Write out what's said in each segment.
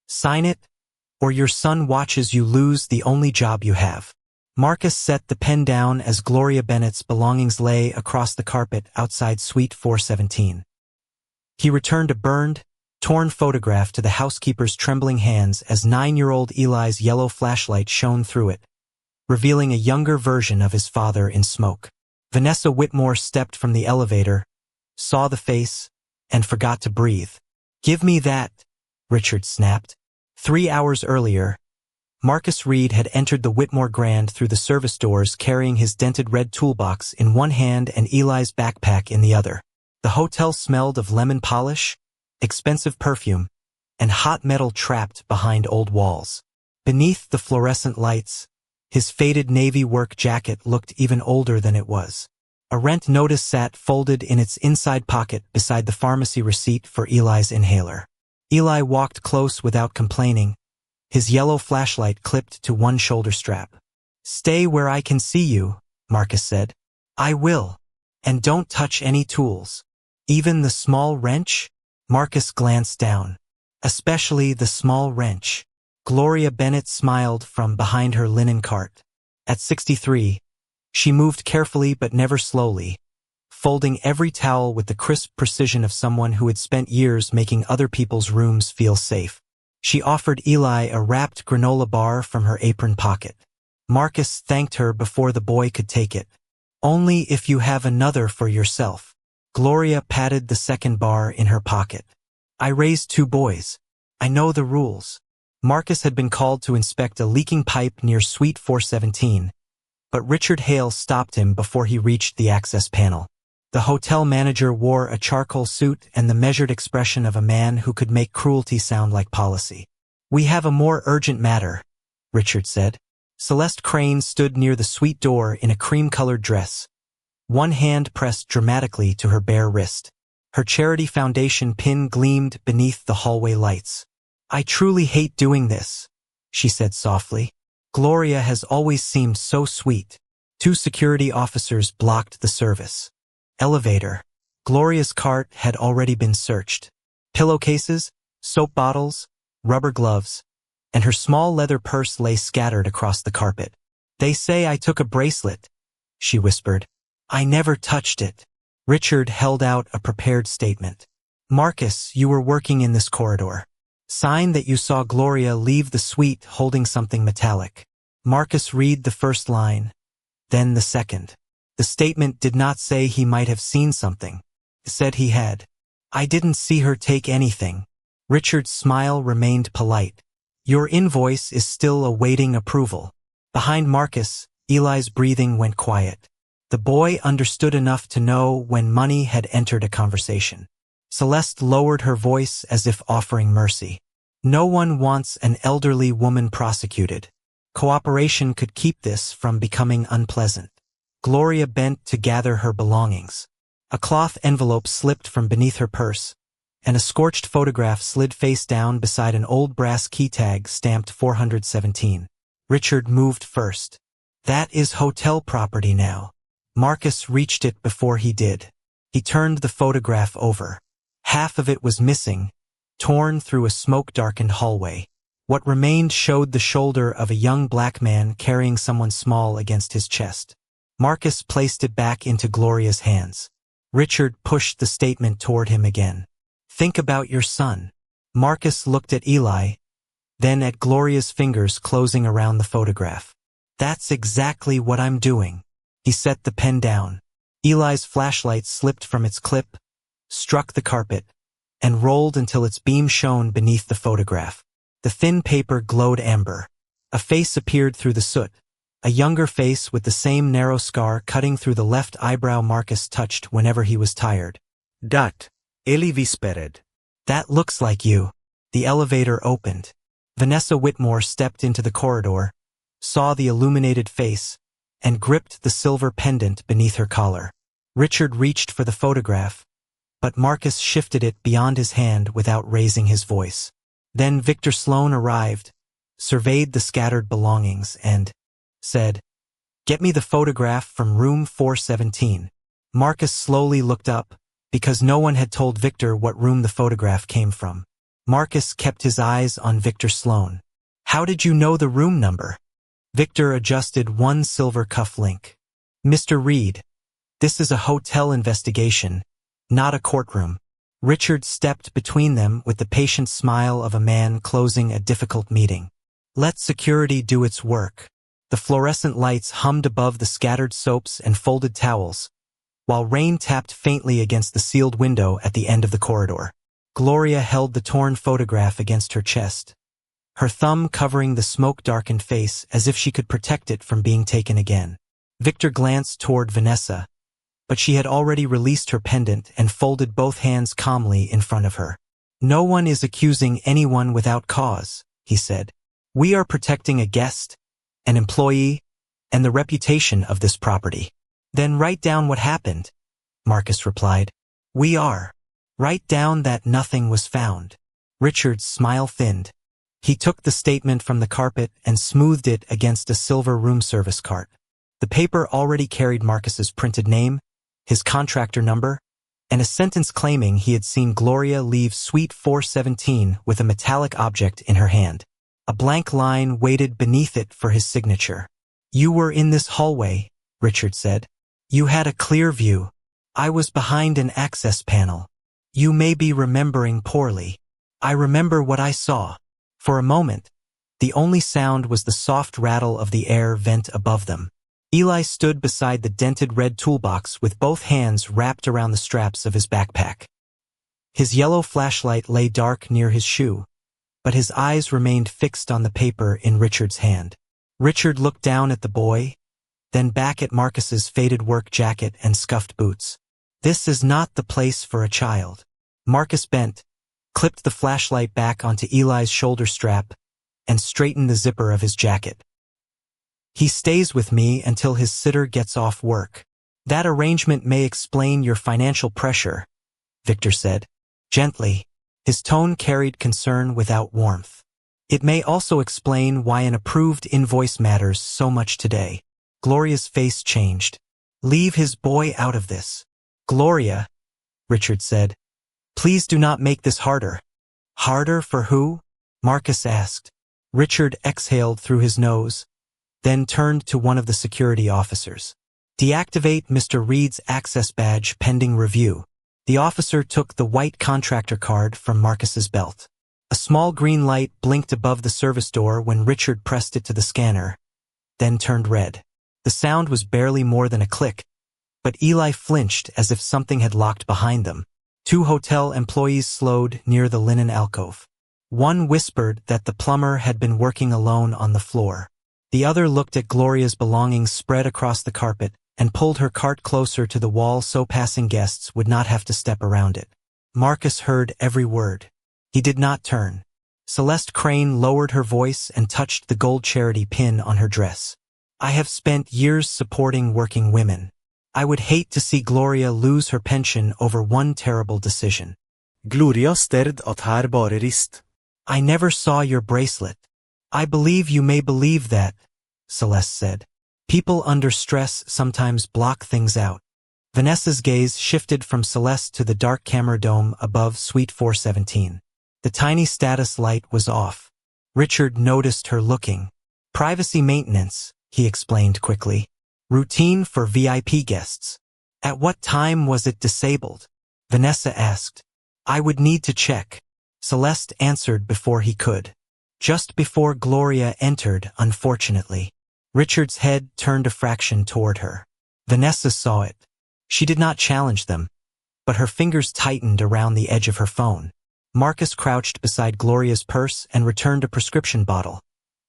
Sign it, or your son watches you lose the only job you have. Marcus set the pen down as Gloria Bennett's belongings lay across the carpet outside Suite 417. He returned a burned, torn photograph to the housekeeper's trembling hands as 9-year-old Eli's yellow flashlight shone through it, revealing a younger version of his father in smoke. Vanessa Whitmore stepped from the elevator, saw the face, and forgot to breathe. "Give me that," Richard snapped. 3 hours earlier, Marcus Reed had entered the Whitmore Grand through the service doors carrying his dented red toolbox in one hand and Eli's backpack in the other. The hotel smelled of lemon polish, expensive perfume, and hot metal trapped behind old walls. Beneath the fluorescent lights, his faded navy work jacket looked even older than it was. A rent notice sat folded in its inside pocket beside the pharmacy receipt for Eli's inhaler. Eli walked close without complaining, his yellow flashlight clipped to one shoulder strap. "Stay where I can see you," Marcus said. "I will. And don't touch any tools. Even the small wrench?" Marcus glanced down. "Especially the small wrench." Gloria Bennett smiled from behind her linen cart. At 63, she moved carefully but never slowly, folding every towel with the crisp precision of someone who had spent years making other people's rooms feel safe. She offered Eli a wrapped granola bar from her apron pocket. Marcus thanked her before the boy could take it. "Only if you have another for yourself." Gloria patted the second bar in her pocket. "I raised 2 boys. I know the rules." Marcus had been called to inspect a leaking pipe near Suite 417, but Richard Hale stopped him before he reached the access panel. The hotel manager wore a charcoal suit and the measured expression of a man who could make cruelty sound like policy. "We have a more urgent matter," Richard said. Celeste Crane stood near the suite door in a cream-colored dress, one hand pressed dramatically to her bare wrist. Her charity foundation pin gleamed beneath the hallway lights. "I truly hate doing this," she said softly. "Gloria has always seemed so sweet." 2 security officers blocked the service. Elevator. Gloria's cart had already been searched. Pillowcases, soap bottles, rubber gloves, and her small leather purse lay scattered across the carpet. "They say I took a bracelet," she whispered. "I never touched it." Richard held out a prepared statement. "Marcus, you were working in this corridor. Sign that you saw Gloria leave the suite holding something metallic." Marcus read the first line, then the second. The statement did not say he might have seen something. It said he had. "I didn't see her take anything." Richard's smile remained polite. "Your invoice is still awaiting approval." Behind Marcus, Eli's breathing went quiet. The boy understood enough to know when money had entered a conversation. Celeste lowered her voice as if offering mercy. "No one wants an elderly woman prosecuted. Cooperation could keep this from becoming unpleasant." Gloria bent to gather her belongings. A cloth envelope slipped from beneath her purse, and a scorched photograph slid face down beside an old brass key tag stamped 417. Richard moved first. "That is hotel property now." Marcus reached it before he did. He turned the photograph over. Half of it was missing, torn through a smoke-darkened hallway. What remained showed the shoulder of a young black man carrying someone small against his chest. Marcus placed it back into Gloria's hands. Richard pushed the statement toward him again. "Think about your son." Marcus looked at Eli, then at Gloria's fingers closing around the photograph. "That's exactly what I'm doing." He set the pen down. Eli's flashlight slipped from its clip, struck the carpet, and rolled until its beam shone beneath the photograph. The thin paper glowed amber. A face appeared through the soot. A younger face with the same narrow scar cutting through the left eyebrow Marcus touched whenever he was tired. "Dat, Eli whispered. That looks like you." The elevator opened. Vanessa Whitmore stepped into the corridor, saw the illuminated face, and gripped the silver pendant beneath her collar. Richard reached for the photograph, but Marcus shifted it beyond his hand without raising his voice. Then Victor Sloan arrived, surveyed the scattered belongings, and said, "Get me the photograph from room 417. Marcus slowly looked up, because no one had told Victor what room the photograph came from. Marcus kept his eyes on Victor Sloan. How did you know the room number? Victor adjusted one silver cuff link. Mr. Reed, this is a hotel investigation, not a courtroom. Richard stepped between them with the patient smile of a man closing a difficult meeting. Let security do its work. The fluorescent lights hummed above the scattered soaps and folded towels, while rain tapped faintly against the sealed window at the end of the corridor. Gloria held the torn photograph against her chest, her thumb covering the smoke-darkened face as if she could protect it from being taken again. Victor glanced toward Vanessa, but she had already released her pendant and folded both hands calmly in front of her. No one is accusing anyone without cause, he said. We are protecting a guest, an employee, and the reputation of this property. Then write down what happened, Marcus replied. We are. Write down that nothing was found. Richard's smile thinned. He took the statement from the carpet and smoothed it against a silver room service cart. The paper already carried Marcus's printed name, his contractor number, and a sentence claiming he had seen Gloria leave Suite 417 with a metallic object in her hand. A blank line waited beneath it for his signature. You were in this hallway, Richard said. You had a clear view. I was behind an access panel. You may be remembering poorly. I remember what I saw. For a moment, the only sound was the soft rattle of the air vent above them. Eli stood beside the dented red toolbox with both hands wrapped around the straps of his backpack. His yellow flashlight lay dark near his shoe, but his eyes remained fixed on the paper in Richard's hand. Richard looked down at the boy, then back at Marcus's faded work jacket and scuffed boots. This is not the place for a child. Marcus bent, clipped the flashlight back onto Eli's shoulder strap, and straightened the zipper of his jacket. He stays with me until his sitter gets off work. That arrangement may explain your financial pressure, Victor said, gently. His tone carried concern without warmth. It may also explain why an approved invoice matters so much today. Gloria's face changed. Leave his boy out of this. Gloria, Richard said, please do not make this harder. Harder for who? Marcus asked. Richard exhaled through his nose, then turned to one of the security officers. Deactivate Mr. Reed's access badge pending review. The officer took the white contractor card from Marcus's belt. A small green light blinked above the service door when Richard pressed it to the scanner, then turned red. The sound was barely more than a click, but Eli flinched as if something had locked behind them. Two hotel employees slowed near the linen alcove. One whispered that the plumber had been working alone on the floor. The other looked at Gloria's belongings spread across the carpet and pulled her cart closer to the wall so passing guests would not have to step around it. Marcus heard every word. He did not turn. Celeste Crane lowered her voice and touched the gold charity pin on her dress. I have spent years supporting working women. I would hate to see Gloria lose her pension over one terrible decision. Gloria stared at her bare rist. I never saw your bracelet. I believe you may believe that, Celeste said. People under stress sometimes block things out. Vanessa's gaze shifted from Celeste to the dark camera dome above Suite 417. The tiny status light was off. Richard noticed her looking. Privacy maintenance, he explained quickly. Routine for VIP guests. At what time was it disabled? Vanessa asked. I would need to check. Celeste answered before he could. Just before Gloria entered, unfortunately. Richard's head turned a fraction toward her. Vanessa saw it. She did not challenge them, but her fingers tightened around the edge of her phone. Marcus crouched beside Gloria's purse and returned a prescription bottle,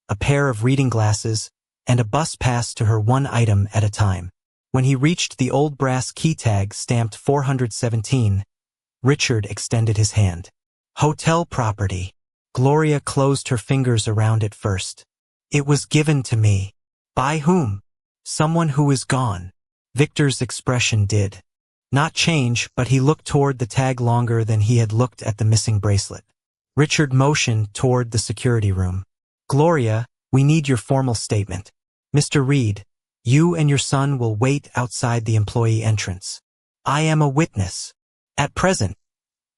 a pair of reading glasses, and a bus pass to her one item at a time. When he reached the old brass key tag stamped 417, Richard extended his hand. Hotel property. Gloria closed her fingers around it first. It was given to me. By whom? Someone who is gone. Victor's expression did not change, but he looked toward the tag longer than he had looked at the missing bracelet. Richard motioned toward the security room. Gloria, we need your formal statement. Mr. Reed, you and your son will wait outside the employee entrance. I am a witness. At present,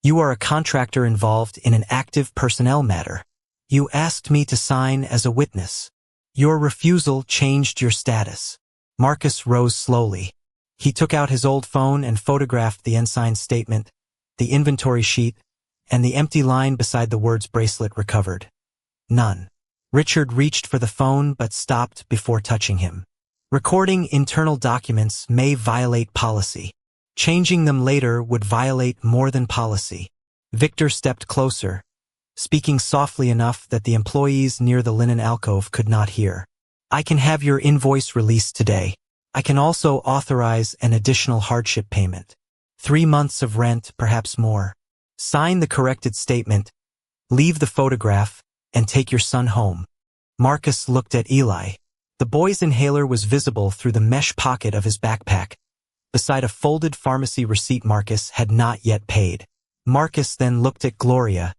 You are a contractor involved in an active personnel matter. You asked me to sign as a witness. Your refusal changed your status. Marcus rose slowly. He took out his old phone and photographed the unsigned statement, the inventory sheet, and the empty line beside the words bracelet recovered. None. Richard reached for the phone but stopped before touching him. Recording internal documents may violate policy. Changing them later would violate more than policy. Victor stepped closer, speaking softly enough that the employees near the linen alcove could not hear. I can have your invoice released today. I can also authorize an additional hardship payment. 3 months of rent, perhaps more. Sign the corrected statement, leave the photograph, and take your son home. Marcus looked at Eli. The boy's inhaler was visible through the mesh pocket of his backpack, beside a folded pharmacy receipt Marcus had not yet paid. Marcus then looked at Gloria,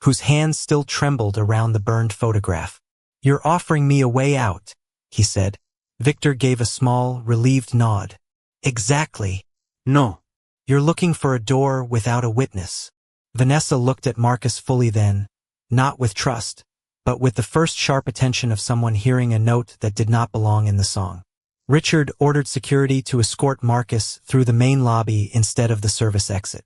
whose hands still trembled around the burned photograph. You're offering me a way out, he said. Victor gave a small, relieved nod. Exactly. No. You're looking for a door without a witness. Vanessa looked at Marcus fully then, not with trust, but with the first sharp attention of someone hearing a note that did not belong in the song. Richard ordered security to escort Marcus through the main lobby instead of the service exit.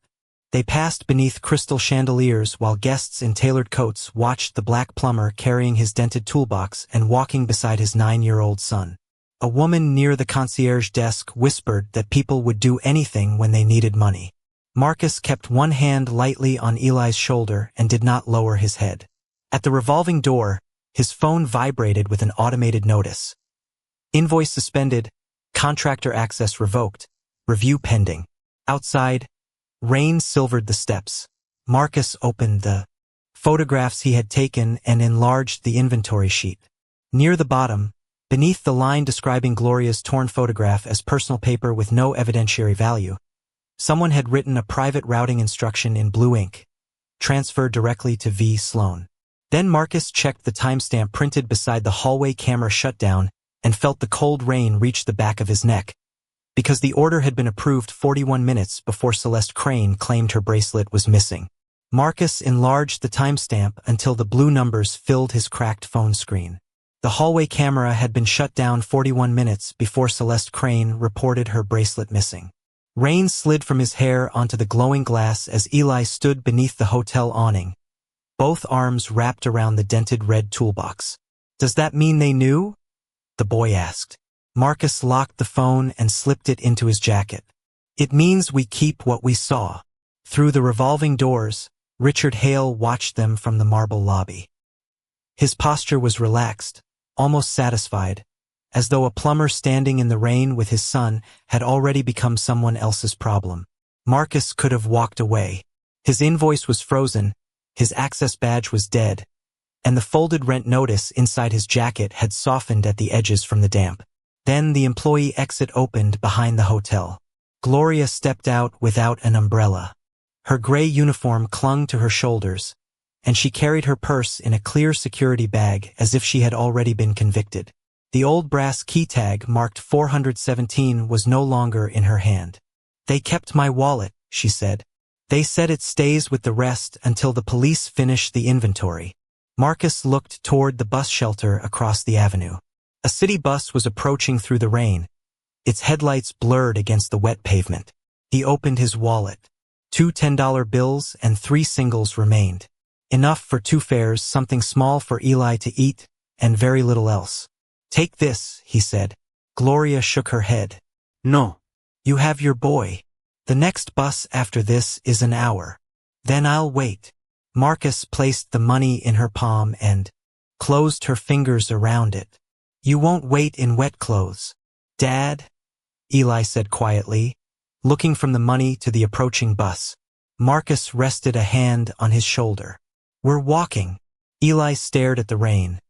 They passed beneath crystal chandeliers while guests in tailored coats watched the black plumber carrying his dented toolbox and walking beside his 9-year-old son. A woman near the concierge desk whispered that people would do anything when they needed money. Marcus kept one hand lightly on Eli's shoulder and did not lower his head. At the revolving door, his phone vibrated with an automated notice. Invoice suspended, contractor access revoked, review pending. Outside, rain silvered the steps. Marcus opened the photographs he had taken and enlarged the inventory sheet. Near the bottom, beneath the line describing Gloria's torn photograph as personal paper with no evidentiary value, someone had written a private routing instruction in blue ink. Transfer directly to V. Sloan. Then Marcus checked the timestamp printed beside the hallway camera shutdown and felt the cold rain reach the back of his neck, because the order had been approved 41 minutes before Celeste Crane claimed her bracelet was missing. Marcus enlarged the timestamp until the blue numbers filled his cracked phone screen. The hallway camera had been shut down 41 minutes before Celeste Crane reported her bracelet missing. Rain slid from his hair onto the glowing glass as Eli stood beneath the hotel awning, both arms wrapped around the dented red toolbox. Does that mean they knew? The boy asked. Marcus locked the phone and slipped it into his jacket. It means we keep what we saw. Through the revolving doors, Richard Hale watched them from the marble lobby. His posture was relaxed, almost satisfied, as though a plumber standing in the rain with his son had already become someone else's problem. Marcus could have walked away. His invoice was frozen, his access badge was dead, and the folded rent notice inside his jacket had softened at the edges from the damp. Then the employee exit opened behind the hotel. Gloria stepped out without an umbrella. Her gray uniform clung to her shoulders, and she carried her purse in a clear security bag as if she had already been convicted. The old brass key tag marked 417 was no longer in her hand. They kept my wallet, she said. They said it stays with the rest until the police finish the inventory. Marcus looked toward the bus shelter across the avenue. A city bus was approaching through the rain, its headlights blurred against the wet pavement. He opened his wallet. 2 $10 bills and 3 singles remained. Enough for 2 fares, something small for Eli to eat, and very little else. Take this, he said. Gloria shook her head. No. You have your boy. The next bus after this is an hour. Then I'll wait. Marcus placed the money in her palm and closed her fingers around it. You won't wait in wet clothes. Dad? Eli said quietly, looking from the money to the approaching bus. Marcus rested a hand on his shoulder. We're walking. Eli stared at the rain,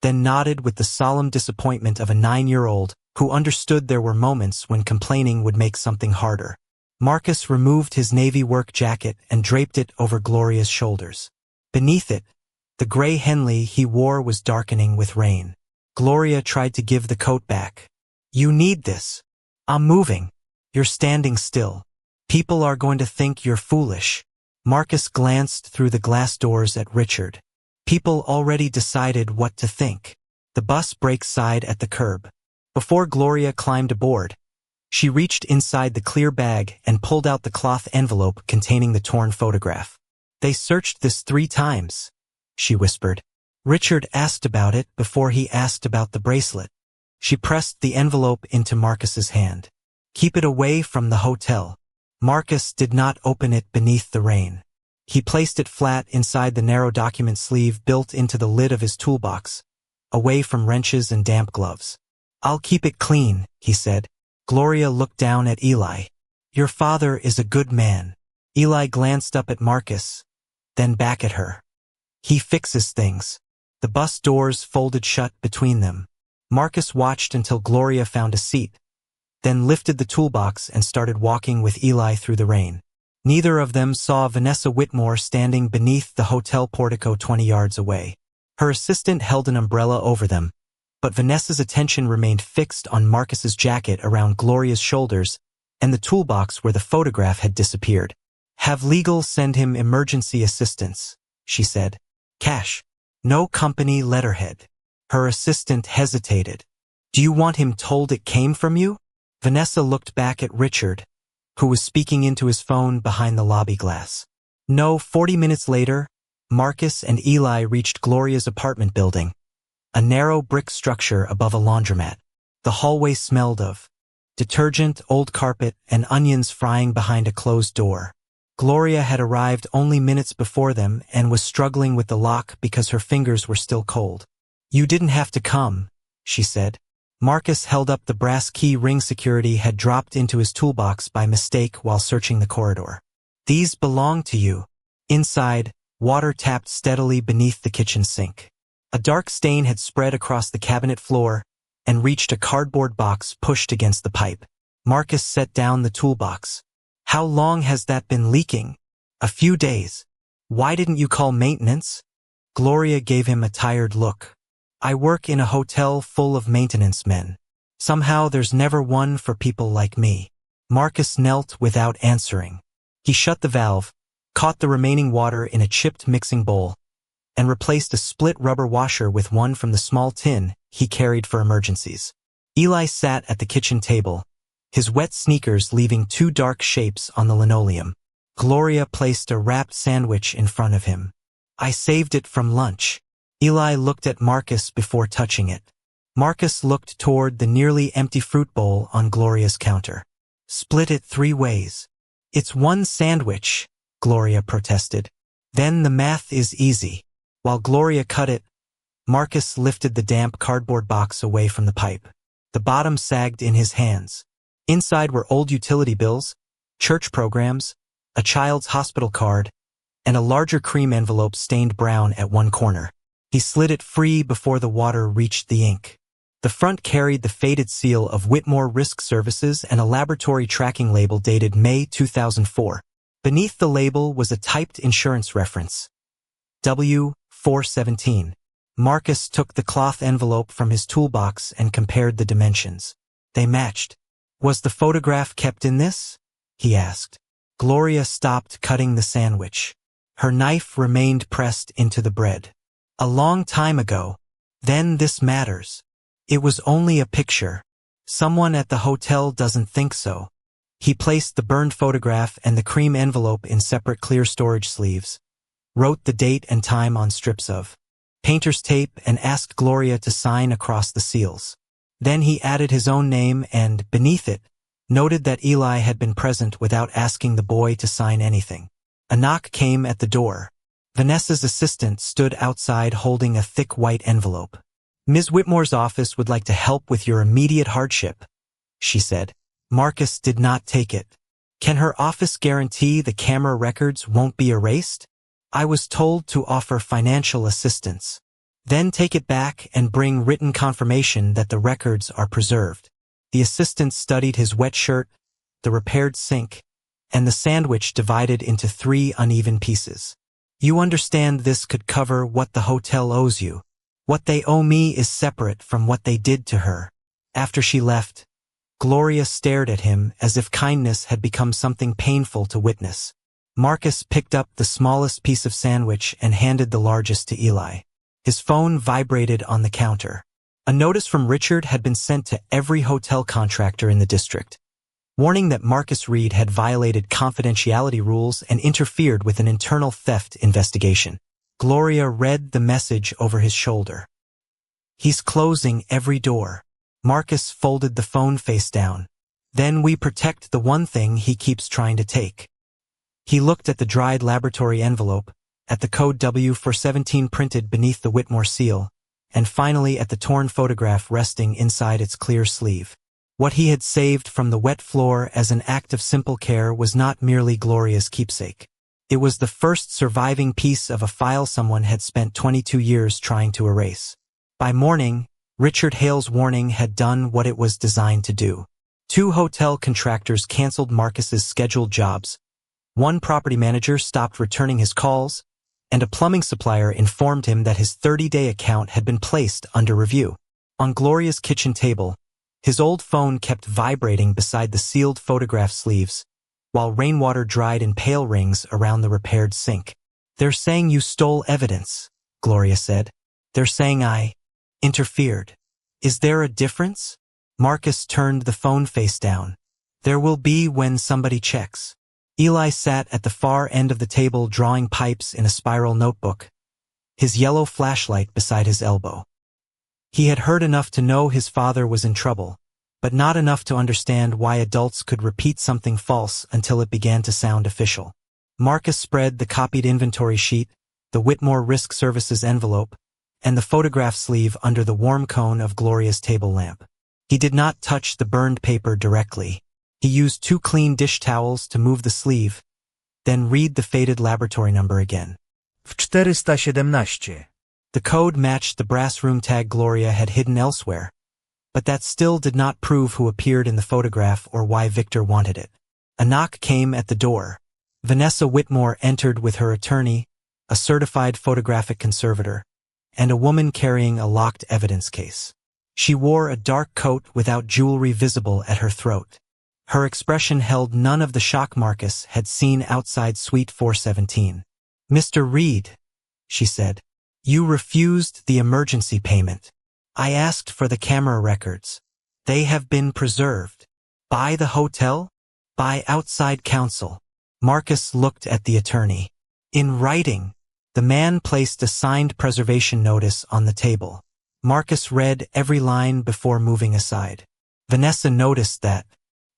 then nodded with the solemn disappointment of a 9-year-old who understood there were moments when complaining would make something harder. Marcus removed his navy work jacket and draped it over Gloria's shoulders. Beneath it, the gray Henley he wore was darkening with rain. Gloria tried to give the coat back. You need this. I'm moving. You're standing still. People are going to think you're foolish. Marcus glanced through the glass doors at Richard. People already decided what to think. The bus brakes sighed at the curb. Before Gloria climbed aboard, she reached inside the clear bag and pulled out the cloth envelope containing the torn photograph. "They searched this 3 times," she whispered. Richard asked about it before he asked about the bracelet. She pressed the envelope into Marcus's hand. "Keep it away from the hotel." Marcus did not open it beneath the rain. He placed it flat inside the narrow document sleeve built into the lid of his toolbox, away from wrenches and damp gloves. "I'll keep it clean," he said. Gloria looked down at Eli. "Your father is a good man." Eli glanced up at Marcus, then back at her. "He fixes things." The bus doors folded shut between them. Marcus watched until Gloria found a seat, then lifted the toolbox and started walking with Eli through the rain. Neither of them saw Vanessa Whitmore standing beneath the hotel portico 20 yards away. Her assistant held an umbrella over them, but Vanessa's attention remained fixed on Marcus's jacket around Gloria's shoulders and the toolbox where the photograph had disappeared. "Have legal send him emergency assistance," she said. "Cash. No company letterhead." Her assistant hesitated. "Do you want him told it came from you?" Vanessa looked back at Richard, who was speaking into his phone behind the lobby glass. No. 40 minutes later, Marcus and Eli reached Gloria's apartment building, a narrow brick structure above a laundromat. The hallway smelled of detergent, old carpet, and onions frying behind a closed door. Gloria had arrived only minutes before them and was struggling with the lock because her fingers were still cold. "You didn't have to come," she said. Marcus held up the brass key ring security had dropped into his toolbox by mistake while searching the corridor. "These belong to you." Inside, water tapped steadily beneath the kitchen sink. A dark stain had spread across the cabinet floor and reached a cardboard box pushed against the pipe. Marcus set down the toolbox. "How long has that been leaking?" "A few days." "Why didn't you call maintenance?" Gloria gave him a tired look. "I work in a hotel full of maintenance men. Somehow there's never one for people like me." Marcus knelt without answering. He shut the valve, caught the remaining water in a chipped mixing bowl, and replaced a split rubber washer with one from the small tin he carried for emergencies. Eli sat at the kitchen table, his wet sneakers leaving 2 dark shapes on the linoleum. Gloria placed a wrapped sandwich in front of him. "I saved it from lunch." Eli looked at Marcus before touching it. Marcus looked toward the nearly empty fruit bowl on Gloria's counter. "Split it 3 ways." "It's 1 sandwich," Gloria protested. "Then the math is easy." While Gloria cut it, Marcus lifted the damp cardboard box away from the pipe. The bottom sagged in his hands. Inside were old utility bills, church programs, a child's hospital card, and a larger cream envelope stained brown at one corner. He slid it free before the water reached the ink. The front carried the faded seal of Whitmore Risk Services and a laboratory tracking label dated May 2004. Beneath the label was a typed insurance reference. W417. Marcus took the cloth envelope from his toolbox and compared the dimensions. They matched. "Was the photograph kept in this?" he asked. Gloria stopped cutting the sandwich. Her knife remained pressed into the bread. "A long time ago. Then this matters. It was only a picture. Someone at the hotel doesn't think so." He placed the burned photograph and the cream envelope in separate clear storage sleeves, wrote the date and time on strips of painter's tape, and asked Gloria to sign across the seals. Then he added his own name and, beneath it, noted that Eli had been present without asking the boy to sign anything. A knock came at the door. Vanessa's assistant stood outside holding a thick white envelope. "Ms. Whitmore's office would like to help with your immediate hardship," she said. Marcus did not take it. "Can her office guarantee the camera records won't be erased?" "I was told to offer financial assistance." "Then take it back and bring written confirmation that the records are preserved." The assistant studied his wet shirt, the repaired sink, and the sandwich divided into 3 uneven pieces. "You understand this could cover what the hotel owes you. What they owe me is separate from what they did to her." After she left, Gloria stared at him as if kindness had become something painful to witness. Marcus picked up the smallest piece of sandwich and handed the largest to Eli. His phone vibrated on the counter. A notice from Richard had been sent to every hotel contractor in the district, warning that Marcus Reed had violated confidentiality rules and interfered with an internal theft investigation. Gloria read the message over his shoulder. "He's closing every door." Marcus folded the phone face down. "Then we protect the one thing he keeps trying to take." He looked at the dried laboratory envelope, at the code W417 printed beneath the Whitmore seal, and finally at the torn photograph resting inside its clear sleeve. What he had saved from the wet floor as an act of simple care was not merely Gloria's keepsake. It was the first surviving piece of a file someone had spent 22 years trying to erase. By morning, Richard Hale's warning had done what it was designed to do. 2 hotel contractors canceled Marcus's scheduled jobs, 1 property manager stopped returning his calls, and a plumbing supplier informed him that his 30-day account had been placed under review. On Gloria's kitchen table, his old phone kept vibrating beside the sealed photograph sleeves, while rainwater dried in pale rings around the repaired sink. "They're saying you stole evidence," Gloria said. "They're saying I interfered. Is there a difference?" Marcus turned the phone face down. "There will be when somebody checks." Eli sat at the far end of the table drawing pipes in a spiral notebook, his yellow flashlight beside his elbow. He had heard enough to know his father was in trouble, but not enough to understand why adults could repeat something false until it began to sound official. Marcus spread the copied inventory sheet, the Whitmore Risk Services envelope, and the photograph sleeve under the warm cone of Gloria's table lamp. He did not touch the burned paper directly. He used 2 clean dish towels to move the sleeve, then read the faded laboratory number again. 417. The code matched the brass room tag Gloria had hidden elsewhere, but that still did not prove who appeared in the photograph or why Victor wanted it. A knock came at the door. Vanessa Whitmore entered with her attorney, a certified photographic conservator, and a woman carrying a locked evidence case. She wore a dark coat without jewelry visible at her throat. Her expression held none of the shock Marcus had seen outside Suite 417. "Mr. Reed," she said, "you refused the emergency payment. I asked for the camera records. They have been preserved. By the hotel? By outside counsel." Marcus looked at the attorney. "In writing." The man placed a signed preservation notice on the table. Marcus read every line before moving aside. Vanessa noticed that.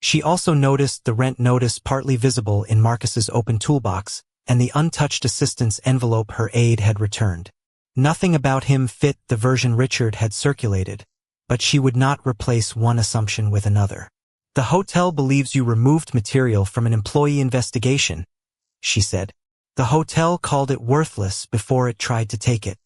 She also noticed the rent notice partly visible in Marcus's open toolbox and the untouched assistant's envelope her aide had returned. Nothing about him fit the version Richard had circulated, but she would not replace one assumption with another. "The hotel believes you removed material from an employee investigation," she said. "The hotel called it worthless before it tried to take it.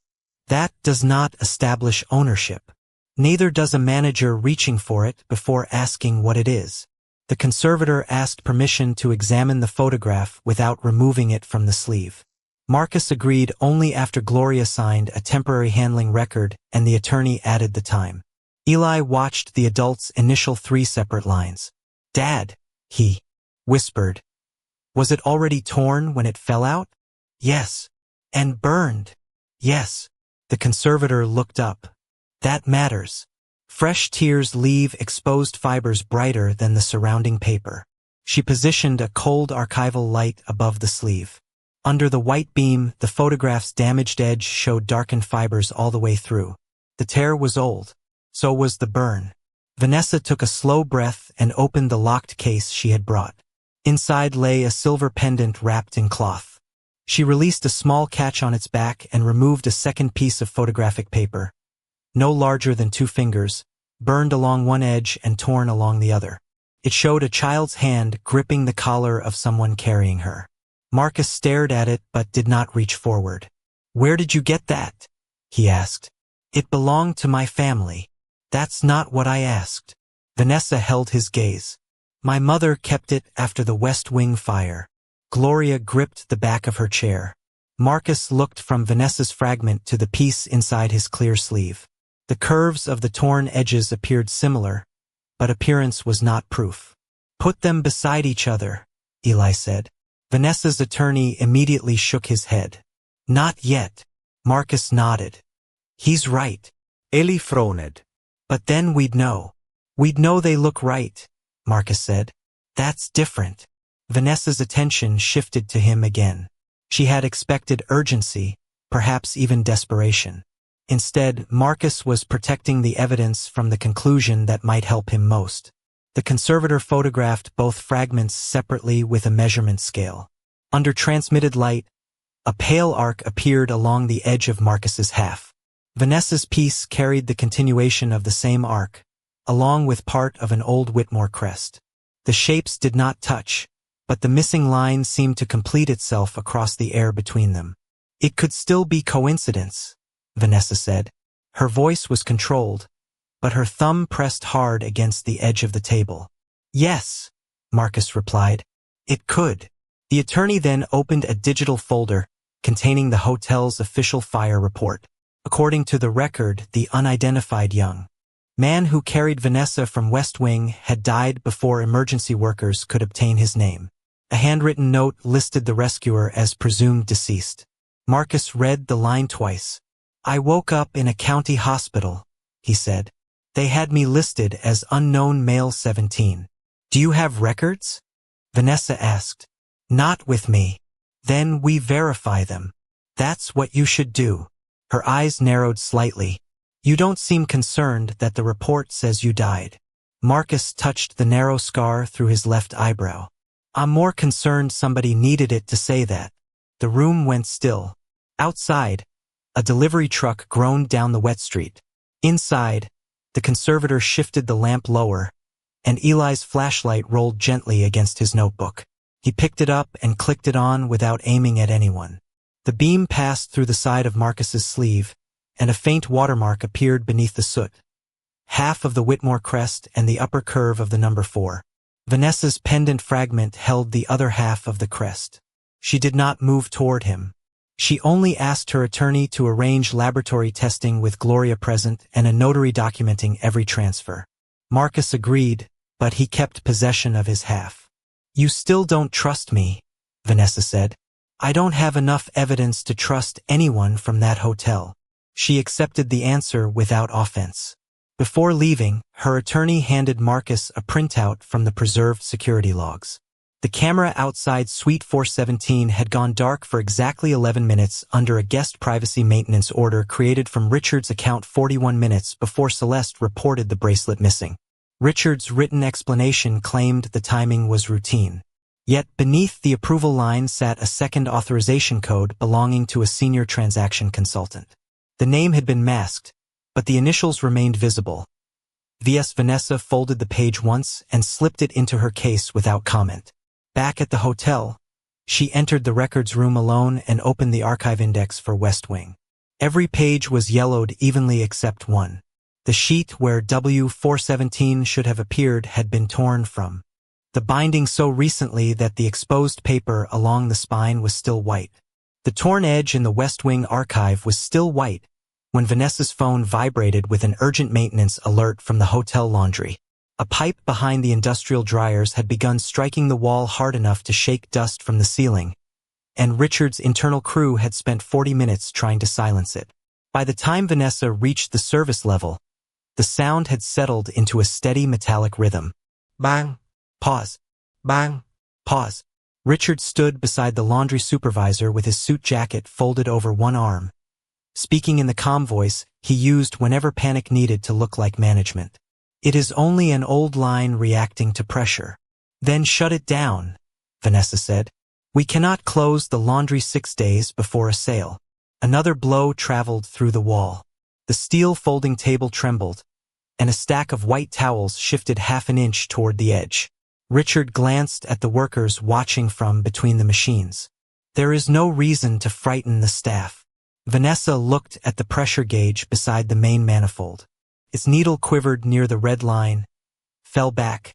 That does not establish ownership. Neither does a manager reaching for it before asking what it is." The conservator asked permission to examine the photograph without removing it from the sleeve. Marcus agreed only after Gloria signed a temporary handling record and the attorney added the time. Eli watched the adult's initial 3 separate lines. "Dad," he whispered. "Was it already torn when it fell out?" "Yes." "And burned?" "Yes." The conservator looked up. "That matters. Fresh tears leave exposed fibers brighter than the surrounding paper." She positioned a cold archival light above the sleeve. Under the white beam, the photograph's damaged edge showed darkened fibers all the way through. The tear was old. So was the burn. Vanessa took a slow breath and opened the locked case she had brought. Inside lay a silver pendant wrapped in cloth. She released a small catch on its back and removed a second piece of photographic paper, no larger than 2 fingers, burned along one edge and torn along the other. It showed a child's hand gripping the collar of someone carrying her. Marcus stared at it but did not reach forward. "Where did you get that?" he asked. "It belonged to my family." "That's not what I asked." Vanessa held his gaze. "My mother kept it after the West Wing fire." Gloria gripped the back of her chair. Marcus looked from Vanessa's fragment to the piece inside his clear sleeve. The curves of the torn edges appeared similar, but appearance was not proof. "Put them beside each other," Eli said. Vanessa's attorney immediately shook his head. Not yet. Marcus nodded. He's right. Ellie frowned. But then we'd know. We'd know they look right, Marcus said. That's different. Vanessa's attention shifted to him again. She had expected urgency, perhaps even desperation. Instead, Marcus was protecting the evidence from the conclusion that might help him most. The conservator photographed both fragments separately with a measurement scale. Under transmitted light, a pale arc appeared along the edge of Marcus's half. Vanessa's piece carried the continuation of the same arc, along with part of an old Whitmore crest. The shapes did not touch, but the missing line seemed to complete itself across the air between them. It could still be coincidence, Vanessa said. Her voice was controlled, but her thumb pressed hard against the edge of the table. Yes, Marcus replied. It could. The attorney then opened a digital folder containing the hotel's official fire report. According to the record, the unidentified young man who carried Vanessa from West Wing had died before emergency workers could obtain his name. A handwritten note listed the rescuer as presumed deceased. Marcus read the line twice. I woke up in a county hospital, he said. They had me listed as unknown male 17. Do you have records? Vanessa asked. Not with me. Then we verify them. That's what you should do. Her eyes narrowed slightly. You don't seem concerned that the report says you died. Marcus touched the narrow scar through his left eyebrow. I'm more concerned somebody needed it to say that. The room went still. Outside, a delivery truck groaned down the wet street. Inside, the conservator shifted the lamp lower, and Eli's flashlight rolled gently against his notebook. He picked it up and clicked it on without aiming at anyone. The beam passed through the side of Marcus's sleeve, and a faint watermark appeared beneath the soot. Half of the Whitmore crest and the upper curve of the number 4. Vanessa's pendant fragment held the other half of the crest. She did not move toward him. She only asked her attorney to arrange laboratory testing with Gloria present and a notary documenting every transfer. Marcus agreed, but he kept possession of his half. You still don't trust me, Vanessa said. I don't have enough evidence to trust anyone from that hotel. She accepted the answer without offense. Before leaving, her attorney handed Marcus a printout from the preserved security logs. The camera outside Suite 417 had gone dark for exactly 11 minutes under a guest privacy maintenance order created from Richard's account 41 minutes before Celeste reported the bracelet missing. Richard's written explanation claimed the timing was routine. Yet beneath the approval line sat a second authorization code belonging to a senior transaction consultant. The name had been masked, but the initials remained visible. VS Vanessa folded the page once and slipped it into her case without comment. Back at the hotel, she entered the records room alone and opened the archive index for West Wing. Every page was yellowed evenly except one. The sheet where W417 should have appeared had been torn from the binding so recently that the exposed paper along the spine was still white. The torn edge in the West Wing archive was still white when Vanessa's phone vibrated with an urgent maintenance alert from the hotel laundry. A pipe behind the industrial dryers had begun striking the wall hard enough to shake dust from the ceiling, and Richard's internal crew had spent 40 minutes trying to silence it. By the time Vanessa reached the service level, the sound had settled into a steady metallic rhythm. Bang! Pause. Bang! Pause. Richard stood beside the laundry supervisor with his suit jacket folded over one arm. Speaking in the calm voice he used whenever panic needed to look like management. It is only an old line reacting to pressure. Then shut it down, Vanessa said. We cannot close the laundry 6 days before a sale. Another blow traveled through the wall. The steel folding table trembled, and a stack of white towels shifted half an inch toward the edge. Richard glanced at the workers watching from between the machines. There is no reason to frighten the staff. Vanessa looked at the pressure gauge beside the main manifold. Its needle quivered near the red line, fell back,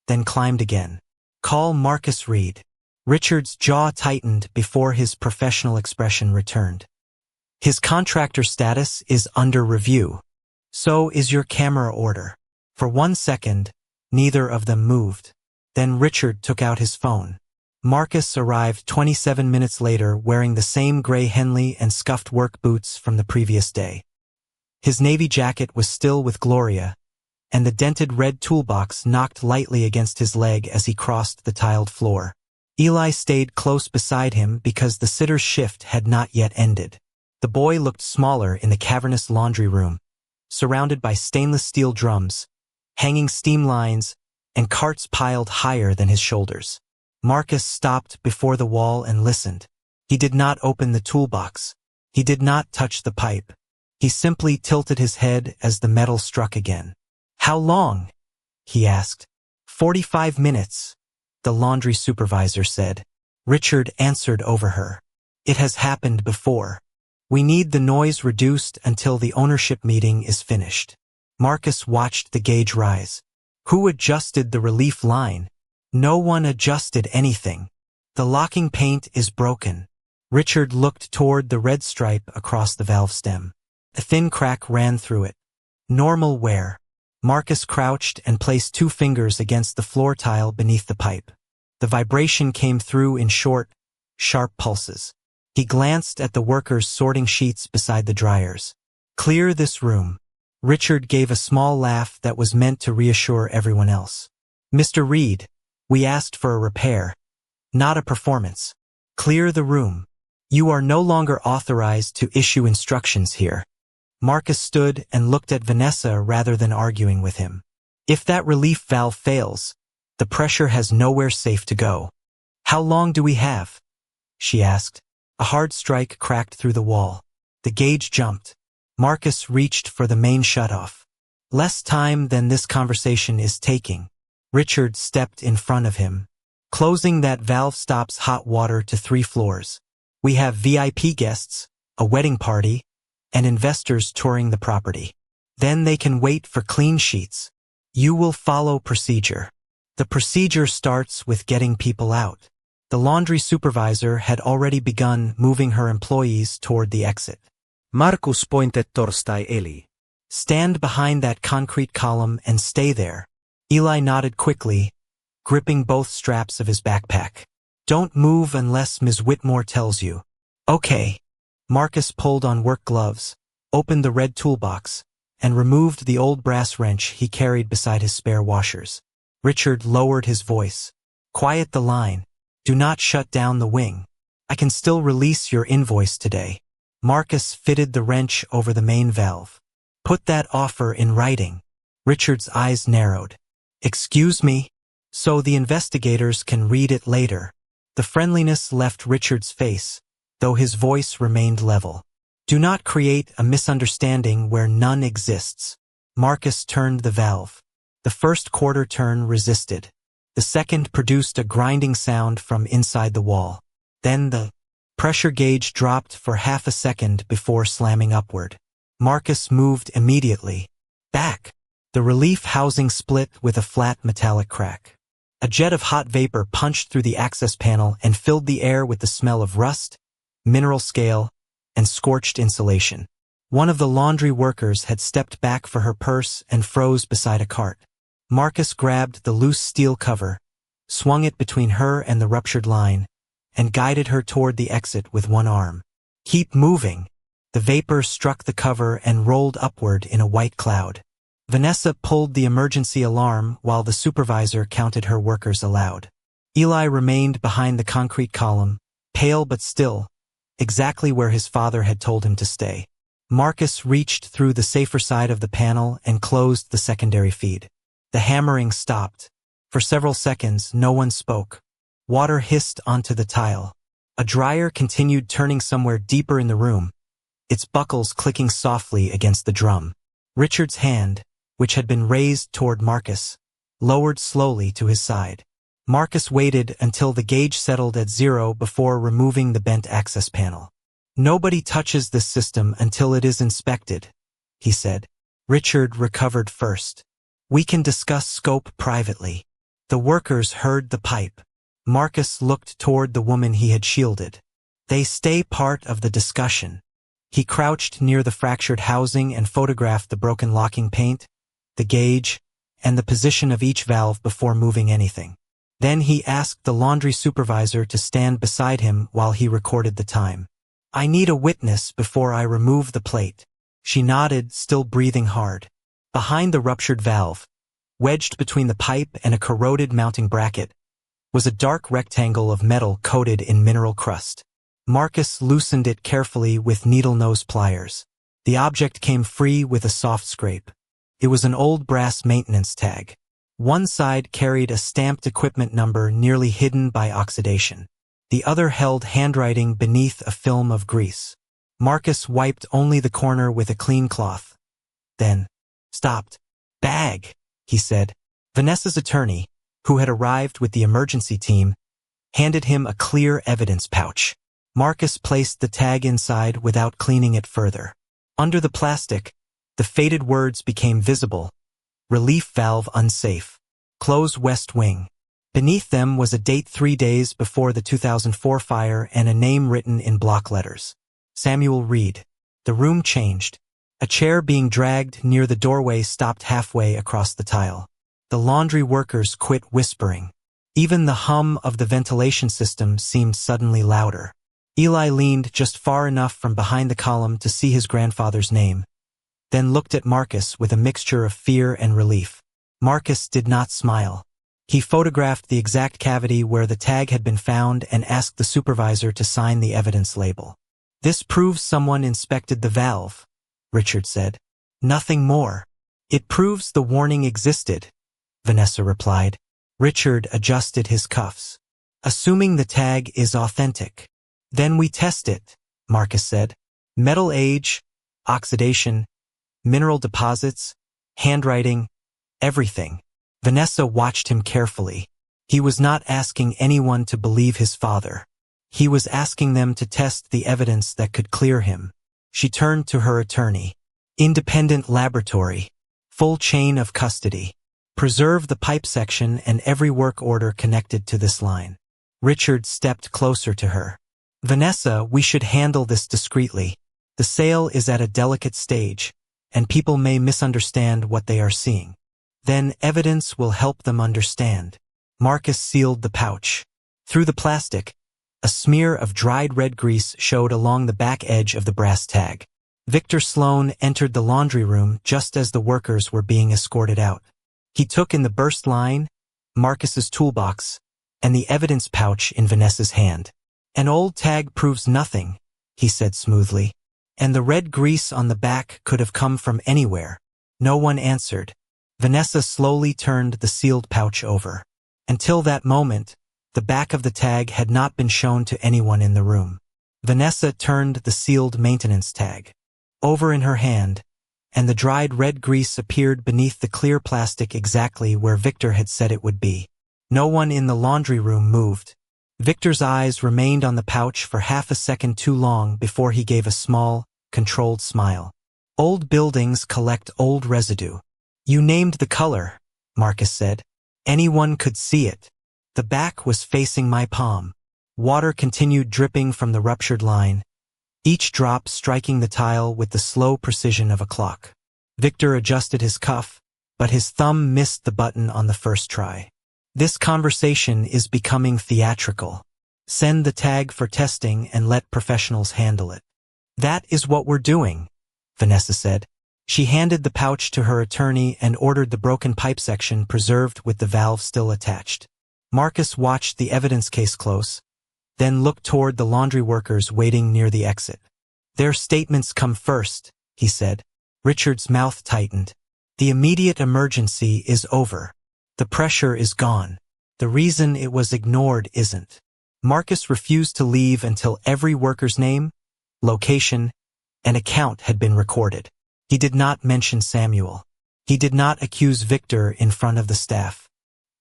then climbed again. Call Marcus Reed. Richard's jaw tightened before his professional expression returned. His contractor status is under review. So is your camera order. For 1 second, neither of them moved. Then Richard took out his phone. Marcus arrived 27 minutes later wearing the same gray Henley and scuffed work boots from the previous day. His navy jacket was still with Gloria, and the dented red toolbox knocked lightly against his leg as he crossed the tiled floor. Eli stayed close beside him because the sitter's shift had not yet ended. The boy looked smaller in the cavernous laundry room, surrounded by stainless steel drums, hanging steam lines, and carts piled higher than his shoulders. Marcus stopped before the wall and listened. He did not open the toolbox. He did not touch the pipe. He simply tilted his head as the metal struck again. "How long?" he asked. 45 minutes, the laundry supervisor said. Richard answered over her. "It has happened before. We need the noise reduced until the ownership meeting is finished." Marcus watched the gauge rise. Who adjusted the relief line? No one adjusted anything. The locking paint is broken. Richard looked toward the red stripe across the valve stem. A thin crack ran through it. Normal wear. Marcus crouched and placed 2 fingers against the floor tile beneath the pipe. The vibration came through in short, sharp pulses. He glanced at the workers sorting sheets beside the dryers. "Clear this room." Richard gave a small laugh that was meant to reassure everyone else. "Mr. Reed, we asked for a repair, not a performance. Clear the room. You are no longer authorized to issue instructions here." Marcus stood and looked at Vanessa rather than arguing with him. "If that relief valve fails, the pressure has nowhere safe to go." "How long do we have?" she asked. A hard strike cracked through the wall. The gauge jumped. Marcus reached for the main shutoff. "Less time than this conversation is taking." Richard stepped in front of him. "Closing that valve stops hot water to 3 floors. We have VIP guests, a wedding party, and investors touring the property. Then they can wait for clean sheets. You will follow procedure. The procedure starts with getting people out." The laundry supervisor had already begun moving her employees toward the exit. Markus pointed torstai Eli. "Stand behind that concrete column and stay there." Eli nodded quickly, gripping both straps of his backpack. "Don't move unless Ms. Whitmore tells you." "Okay." Marcus pulled on work gloves, opened the red toolbox, and removed the old brass wrench he carried beside his spare washers. Richard lowered his voice. "Quiet the line. Do not shut down the wing. I can still release your invoice today." Marcus fitted the wrench over the main valve. "Put that offer in writing." Richard's eyes narrowed. "Excuse me?" "So the investigators can read it later." The friendliness left Richard's face, though his voice remained level. "Do not create a misunderstanding where none exists." Marcus turned the valve. The first quarter turn resisted. The second produced a grinding sound from inside the wall. Then the pressure gauge dropped for half a second before slamming upward. Marcus moved immediately. Back! The relief housing split with a flat metallic crack. A jet of hot vapor punched through the access panel and filled the air with the smell of rust, mineral scale, and scorched insulation. One of the laundry workers had stepped back for her purse and froze beside a cart. Marcus grabbed the loose steel cover, swung it between her and the ruptured line, and guided her toward the exit with one arm. "Keep moving." The vapor struck the cover and rolled upward in a white cloud. Vanessa pulled the emergency alarm while the supervisor counted her workers aloud. Eli remained behind the concrete column, pale but still, exactly where his father had told him to stay. Marcus reached through the safer side of the panel and closed the secondary feed. The hammering stopped. For several seconds, no one spoke. Water hissed onto the tile. A dryer continued turning somewhere deeper in the room, its buckles clicking softly against the drum. Richard's hand, which had been raised toward Marcus, lowered slowly to his side. Marcus waited until the gauge settled at 0 before removing the bent access panel. "Nobody touches this system until it is inspected," he said. Richard recovered first. "We can discuss scope privately." The workers heard the pipe. Marcus looked toward the woman he had shielded. "They stay part of the discussion." He crouched near the fractured housing and photographed the broken locking paint, the gauge, and the position of each valve before moving anything. Then he asked the laundry supervisor to stand beside him while he recorded the time. "I need a witness before I remove the plate." She nodded, still breathing hard. Behind the ruptured valve, wedged between the pipe and a corroded mounting bracket, was a dark rectangle of metal coated in mineral crust. Marcus loosened it carefully with needle-nose pliers. The object came free with a soft scrape. It was an old brass maintenance tag. One side carried a stamped equipment number nearly hidden by oxidation. The other held handwriting beneath a film of grease. Marcus wiped only the corner with a clean cloth. Then stopped. "Bag," he said. Vanessa's attorney, who had arrived with the emergency team, handed him a clear evidence pouch. Marcus placed the tag inside without cleaning it further. Under the plastic, the faded words became visible. "Relief valve unsafe. Close west wing." Beneath them was a date 3 days before the 2004 fire and a name written in block letters. Samuel Reed. The room changed. A chair being dragged near the doorway stopped halfway across the tile. The laundry workers quit whispering. Even the hum of the ventilation system seemed suddenly louder. Eli leaned just far enough from behind the column to see his grandfather's name, then looked at Marcus with a mixture of fear and relief. Marcus did not smile. He photographed the exact cavity where the tag had been found and asked the supervisor to sign the evidence label. "This proves someone inspected the valve," Richard said. "Nothing more. It proves the warning existed," Vanessa replied. Richard adjusted his cuffs. "Assuming the tag is authentic. Then we test it," Marcus said. "Metal age, oxidation, mineral deposits, handwriting, everything." Vanessa watched him carefully. He was not asking anyone to believe his father. He was asking them to test the evidence that could clear him. She turned to her attorney. "Independent laboratory. Full chain of custody. Preserve the pipe section and every work order connected to this line." Richard stepped closer to her. "Vanessa, we should handle this discreetly. The sale is at a delicate stage, and people may misunderstand what they are seeing. Then evidence will help them understand." Marcus sealed the pouch. Through the plastic, a smear of dried red grease showed along the back edge of the brass tag. Victor Sloan entered the laundry room just as the workers were being escorted out. He took in the burst line, Marcus's toolbox, and the evidence pouch in Vanessa's hand. "An old tag proves nothing," he said smoothly. "And the red grease on the back could have come from anywhere." No one answered. Vanessa slowly turned the sealed pouch over. Until that moment, the back of the tag had not been shown to anyone in the room. Vanessa turned the sealed maintenance tag over in her hand, and the dried red grease appeared beneath the clear plastic exactly where Victor had said it would be. No one in the laundry room moved. Victor's eyes remained on the pouch for half a second too long before he gave a small, controlled smile. "Old buildings collect old residue." "You named the color," Marcus said. "Anyone could see it." The back was facing my palm. Water continued dripping from the ruptured line, each drop striking the tile with the slow precision of a clock. Victor adjusted his cuff, but his thumb missed the button on the first try. "This conversation is becoming theatrical. Send the tag for testing and let professionals handle it." "That is what we're doing," Vanessa said. She handed the pouch to her attorney and ordered the broken pipe section preserved with the valve still attached. Marcus watched the evidence case close, then looked toward the laundry workers waiting near the exit. "Their statements come first," he said. Richard's mouth tightened. "The immediate emergency is over. The pressure is gone. The reason it was ignored isn't." Marcus refused to leave until every worker's name, location, and account had been recorded. He did not mention Samuel. He did not accuse Victor in front of the staff.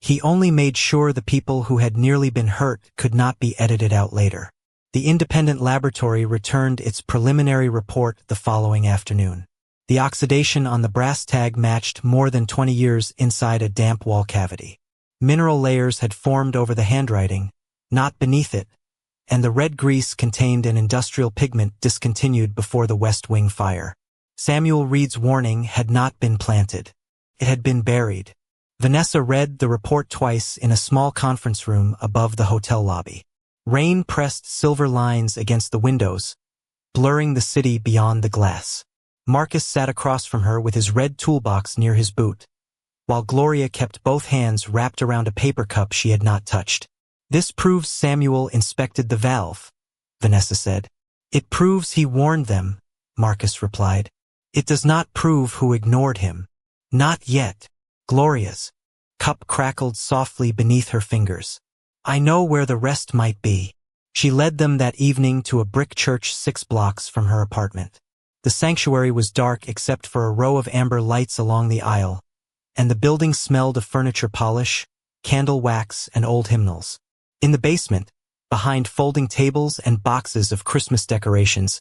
He only made sure the people who had nearly been hurt could not be edited out later. The independent laboratory returned its preliminary report the following afternoon. The oxidation on the brass tag matched more than 20 years inside a damp wall cavity. Mineral layers had formed over the handwriting, not beneath it, and the red grease contained an industrial pigment discontinued before the West Wing fire. Samuel Reed's warning had not been planted. It had been buried. Vanessa read the report twice in a small conference room above the hotel lobby. Rain pressed silver lines against the windows, blurring the city beyond the glass. Marcus sat across from her with his red toolbox near his boot, while Gloria kept both hands wrapped around a paper cup she had not touched. "This proves Samuel inspected the valve," Vanessa said. "It proves he warned them," Marcus replied. "It does not prove who ignored him." "Not yet." Gloria's cup crackled softly beneath her fingers. "I know where the rest might be." She led them that evening to a brick church 6 blocks from her apartment. The sanctuary was dark except for a row of amber lights along the aisle, and the building smelled of furniture polish, candle wax, and old hymnals. In the basement, behind folding tables and boxes of Christmas decorations,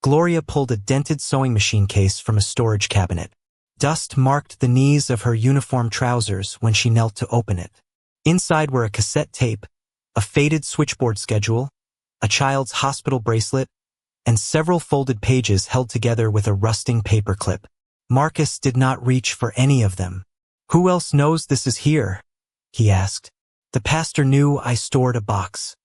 Gloria pulled a dented sewing machine case from a storage cabinet. Dust marked the knees of her uniform trousers when she knelt to open it. Inside were a cassette tape, a faded switchboard schedule, a child's hospital bracelet, and several folded pages held together with a rusting paperclip. Marcus did not reach for any of them. "Who else knows this is here?" he asked. "The pastor knew I stored a box.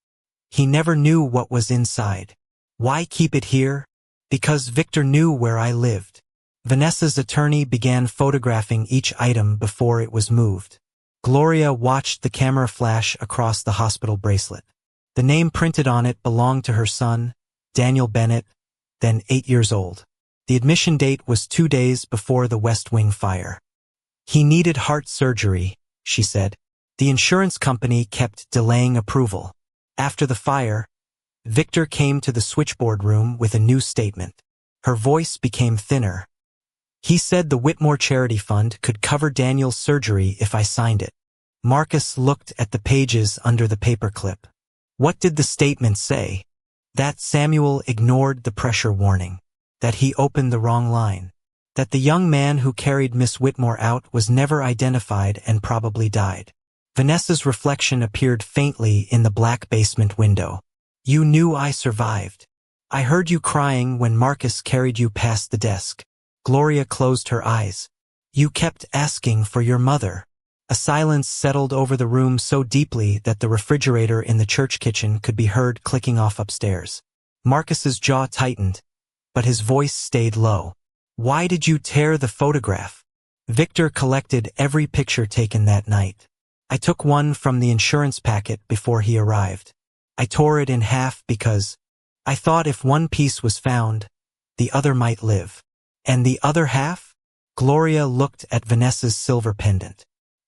He never knew what was inside." "Why keep it here?" "Because Victor knew where I lived." Vanessa's attorney began photographing each item before it was moved. Gloria watched the camera flash across the hospital bracelet. The name printed on it belonged to her son, Daniel Bennett, then 8 years old. The admission date was 2 days before the West Wing fire. "He needed heart surgery," she said. The insurance company kept delaying approval. After the fire, Victor came to the switchboard room with a new statement. Her voice became thinner. "He said the Whitmore Charity Fund could cover Daniel's surgery if I signed it." Marcus looked at the pages under the paperclip. "What did the statement say?" "That Samuel ignored the pressure warning. That he opened the wrong line. That the young man who carried Miss Whitmore out was never identified and probably died." Vanessa's reflection appeared faintly in the black basement window. "You knew I survived. I heard you crying when Marcus carried you past the desk." Gloria closed her eyes. "You kept asking for your mother." A silence settled over the room so deeply that the refrigerator in the church kitchen could be heard clicking off upstairs. Marcus's jaw tightened, but his voice stayed low. "Why did you tear the photograph?" "Victor collected every picture taken that night. I took one from the insurance packet before he arrived. I tore it in half because I thought if one piece was found, the other might live." "And the other half?" Gloria looked at Vanessa's silver pendant.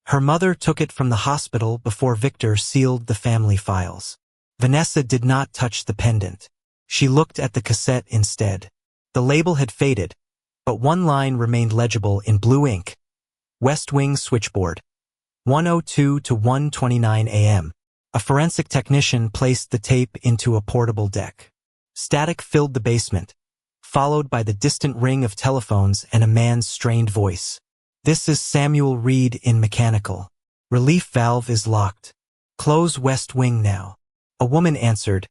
"Her mother took it from the hospital before Victor sealed the family files." Vanessa did not touch the pendant. She looked at the cassette instead. The label had faded, but one line remained legible in blue ink. "West Wing Switchboard, 1:02 to 1:29 a.m. A forensic technician placed the tape into a portable deck. Static filled the basement, followed by the distant ring of telephones and a man's strained voice. "This is Samuel Reed in mechanical. Relief valve is locked. Close West Wing now." A woman answered.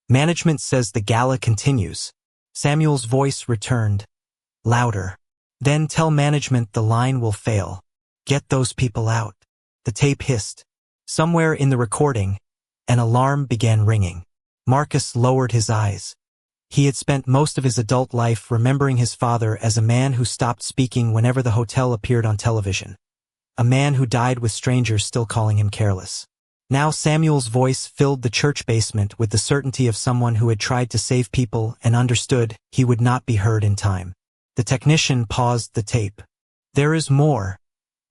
"Management says the gala continues." Samuel's voice returned, louder. "Then tell management the line will fail. Get those people out." The tape hissed. Somewhere in the recording, an alarm began ringing. Marcus lowered his eyes. He had spent most of his adult life remembering his father as a man who stopped speaking whenever the hotel appeared on television. A man who died with strangers still calling him careless. Now Samuel's voice filled the church basement with the certainty of someone who had tried to save people and understood he would not be heard in time. The technician paused the tape. "There is more,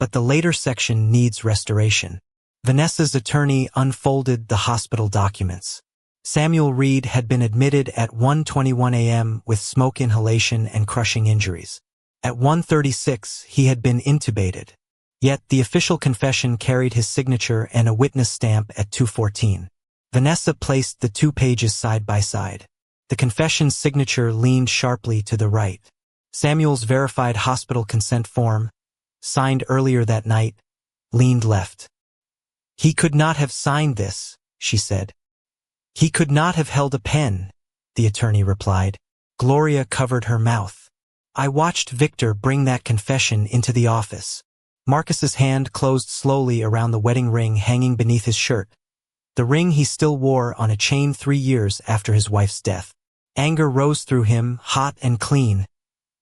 but the later section needs restoration." Vanessa's attorney unfolded the hospital documents. Samuel Reed had been admitted at 1:21 a.m. with smoke inhalation and crushing injuries. At 1:36, he had been intubated. Yet the official confession carried his signature and a witness stamp at 2:14. Vanessa placed the 2 pages side by side. The confession's signature leaned sharply to the right. Samuel's verified hospital consent form, signed earlier that night, leaned left. "He could not have signed this," she said. "He could not have held a pen," the attorney replied. Gloria covered her mouth. "I watched Victor bring that confession into the office. Marcus's hand closed slowly around the wedding ring hanging beneath his shirt, the ring he still wore on a chain 3 years after his wife's death. Anger rose through him, hot and clean,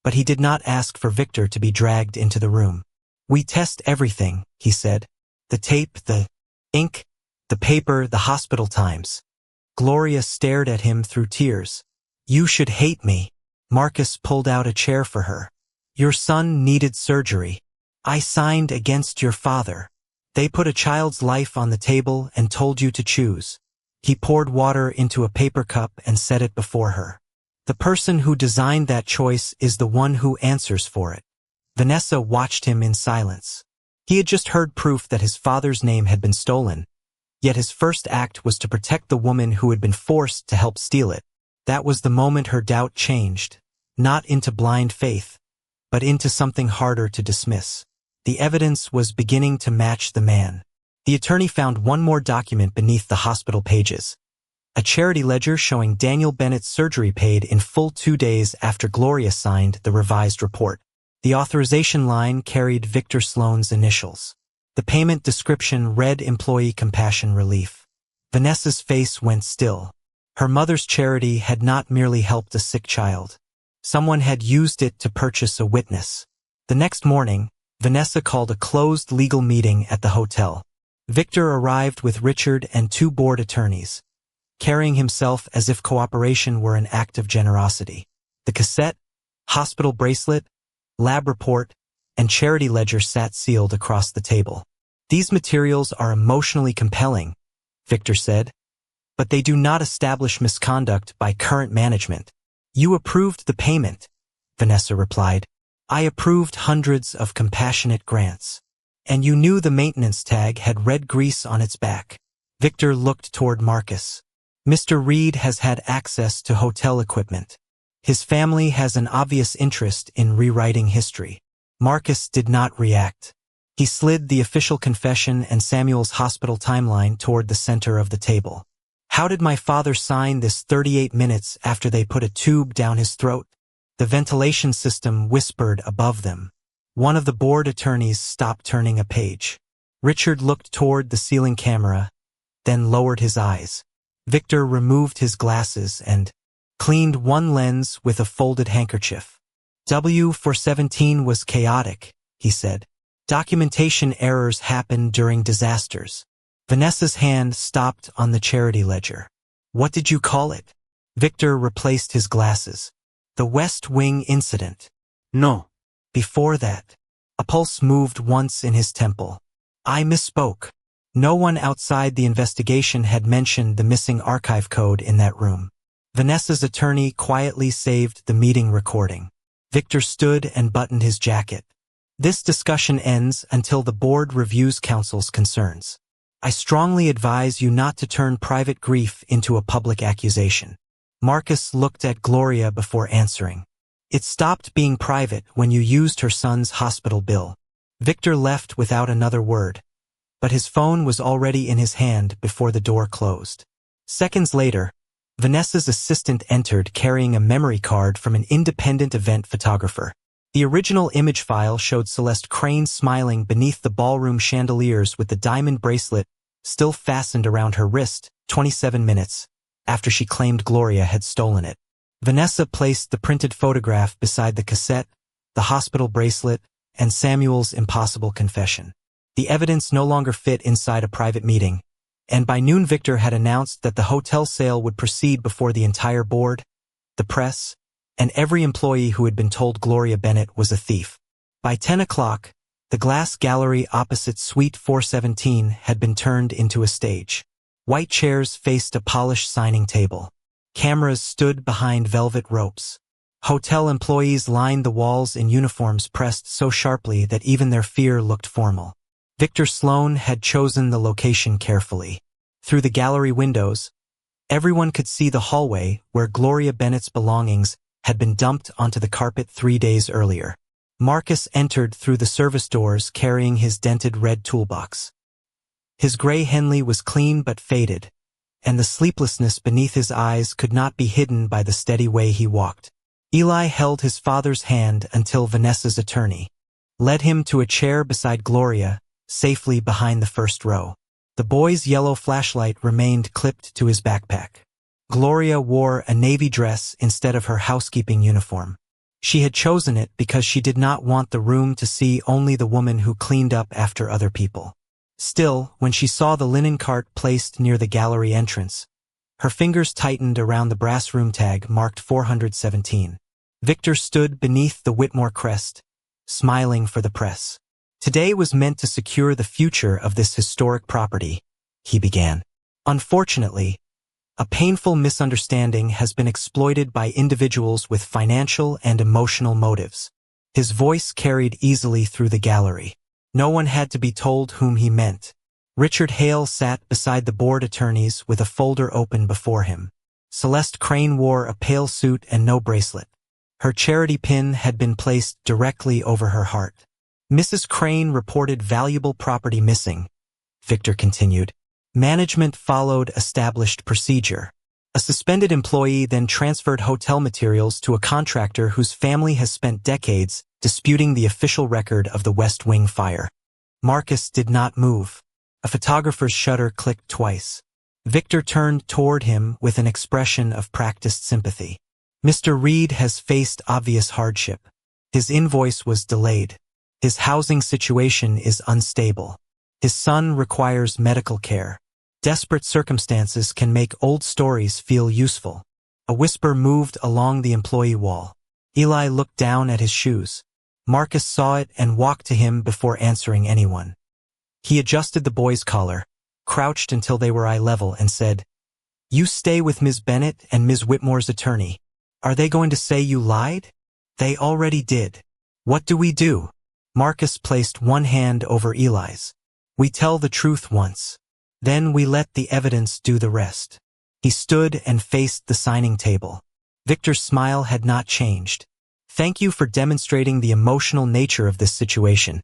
but he did not ask for Victor to be dragged into the room. "We test everything," he said. "The tape, the ink, the paper, the hospital times." Gloria stared at him through tears. "You should hate me." Marcus pulled out a chair for her. "Your son needed surgery. I signed against your father. They put a child's life on the table and told you to choose." He poured water into a paper cup and set it before her. "The person who designed that choice is the one who answers for it." Vanessa watched him in silence. He had just heard proof that his father's name had been stolen, yet his first act was to protect the woman who had been forced to help steal it. That was the moment her doubt changed, not into blind faith, but into something harder to dismiss. The evidence was beginning to match the man. The attorney found one more document beneath the hospital pages. A charity ledger showing Daniel Bennett's surgery paid in full 2 days after Gloria signed the revised report. The authorization line carried Victor Sloane's initials. The payment description read Employee Compassion Relief. Vanessa's face went still. Her mother's charity had not merely helped a sick child. Someone had used it to purchase a witness. The next morning, Vanessa called a closed legal meeting at the hotel. Victor arrived with Richard and 2 board attorneys, carrying himself as if cooperation were an act of generosity. The cassette, hospital bracelet, lab report, and charity ledger sat sealed across the table. "These materials are emotionally compelling," Victor said, "but they do not establish misconduct by current management." "You approved the payment," Vanessa replied. "I approved hundreds of compassionate grants. And you knew the maintenance tag had red grease on its back." Victor looked toward Marcus. "Mr. Reed has had access to hotel equipment. His family has an obvious interest in rewriting history." Marcus did not react. He slid the official confession and Samuel's hospital timeline toward the center of the table. "How did my father sign this 38 minutes after they put a tube down his throat?" The ventilation system whispered above them. One of the board attorneys stopped turning a page. Richard looked toward the ceiling camera, then lowered his eyes. Victor removed his glasses and cleaned one lens with a folded handkerchief. "W417 was chaotic," he said. "Documentation errors happen during disasters." Vanessa's hand stopped on the charity ledger. "What did you call it?" Victor replaced his glasses. "The West Wing incident." No. "Before that." A pulse moved once in his temple. "I misspoke. No one outside the investigation had mentioned the missing archive code in that room." Vanessa's attorney quietly saved the meeting recording. Victor stood and buttoned his jacket. "This discussion ends until the board reviews counsel's concerns. I strongly advise you not to turn private grief into a public accusation." Marcus looked at Gloria before answering. "It stopped being private when you used her son's hospital bill." Victor left without another word, but his phone was already in his hand before the door closed. Seconds later, Vanessa's assistant entered carrying a memory card from an independent event photographer. The original image file showed Celeste Crane smiling beneath the ballroom chandeliers with the diamond bracelet still fastened around her wrist 27 minutes after she claimed Gloria had stolen it. Vanessa placed the printed photograph beside the cassette, the hospital bracelet, and Samuel's impossible confession. The evidence no longer fit inside a private meeting, and by noon Victor had announced that the hotel sale would proceed before the entire board, the press, and every employee who had been told Gloria Bennett was a thief. By 10 o'clock, the glass gallery opposite Suite 417 had been turned into a stage. White chairs faced a polished signing table. Cameras stood behind velvet ropes. Hotel employees lined the walls in uniforms pressed so sharply that even their fear looked formal. Victor Sloane had chosen the location carefully. Through the gallery windows, everyone could see the hallway where Gloria Bennett's belongings had been dumped onto the carpet 3 days earlier. Marcus entered through the service doors carrying his dented red toolbox. His gray Henley was clean but faded, and the sleeplessness beneath his eyes could not be hidden by the steady way he walked. Eli held his father's hand until Vanessa's attorney, led him to a chair beside Gloria, safely behind the first row. The boy's yellow flashlight remained clipped to his backpack. Gloria wore a navy dress instead of her housekeeping uniform. She had chosen it because she did not want the room to see only the woman who cleaned up after other people. Still, when she saw the linen cart placed near the gallery entrance, her fingers tightened around the brass room tag marked 417. Victor stood beneath the Whitmore crest, smiling for the press. Today was meant to secure the future of this historic property, he began. Unfortunately, a painful misunderstanding has been exploited by individuals with financial and emotional motives. His voice carried easily through the gallery. No one had to be told whom he meant. Richard Hale sat beside the board attorneys with a folder open before him. Celeste Crane wore a pale suit and no bracelet. Her charity pin had been placed directly over her heart. Mrs. Crane reported valuable property missing, Victor continued. Management followed established procedure. A suspended employee then transferred hotel materials to a contractor whose family has spent decades disputing the official record of the West Wing fire. Marcus did not move. A photographer's shutter clicked twice. Victor turned toward him with an expression of practiced sympathy. Mr. Reed has faced obvious hardship. His invoice was delayed. His housing situation is unstable. His son requires medical care. Desperate circumstances can make old stories feel useful. A whisper moved along the employee wall. Eli looked down at his shoes. Marcus saw it and walked to him before answering anyone. He adjusted the boy's collar, crouched until they were eye level, and said, "You stay with Ms. Bennett and Ms. Whitmore's attorney. Are they going to say you lied?" "They already did." "What do we do?" Marcus placed one hand over Eli's. "We tell the truth once. Then we let the evidence do the rest." He stood and faced the signing table. Victor's smile had not changed. "Thank you for demonstrating the emotional nature of this situation,"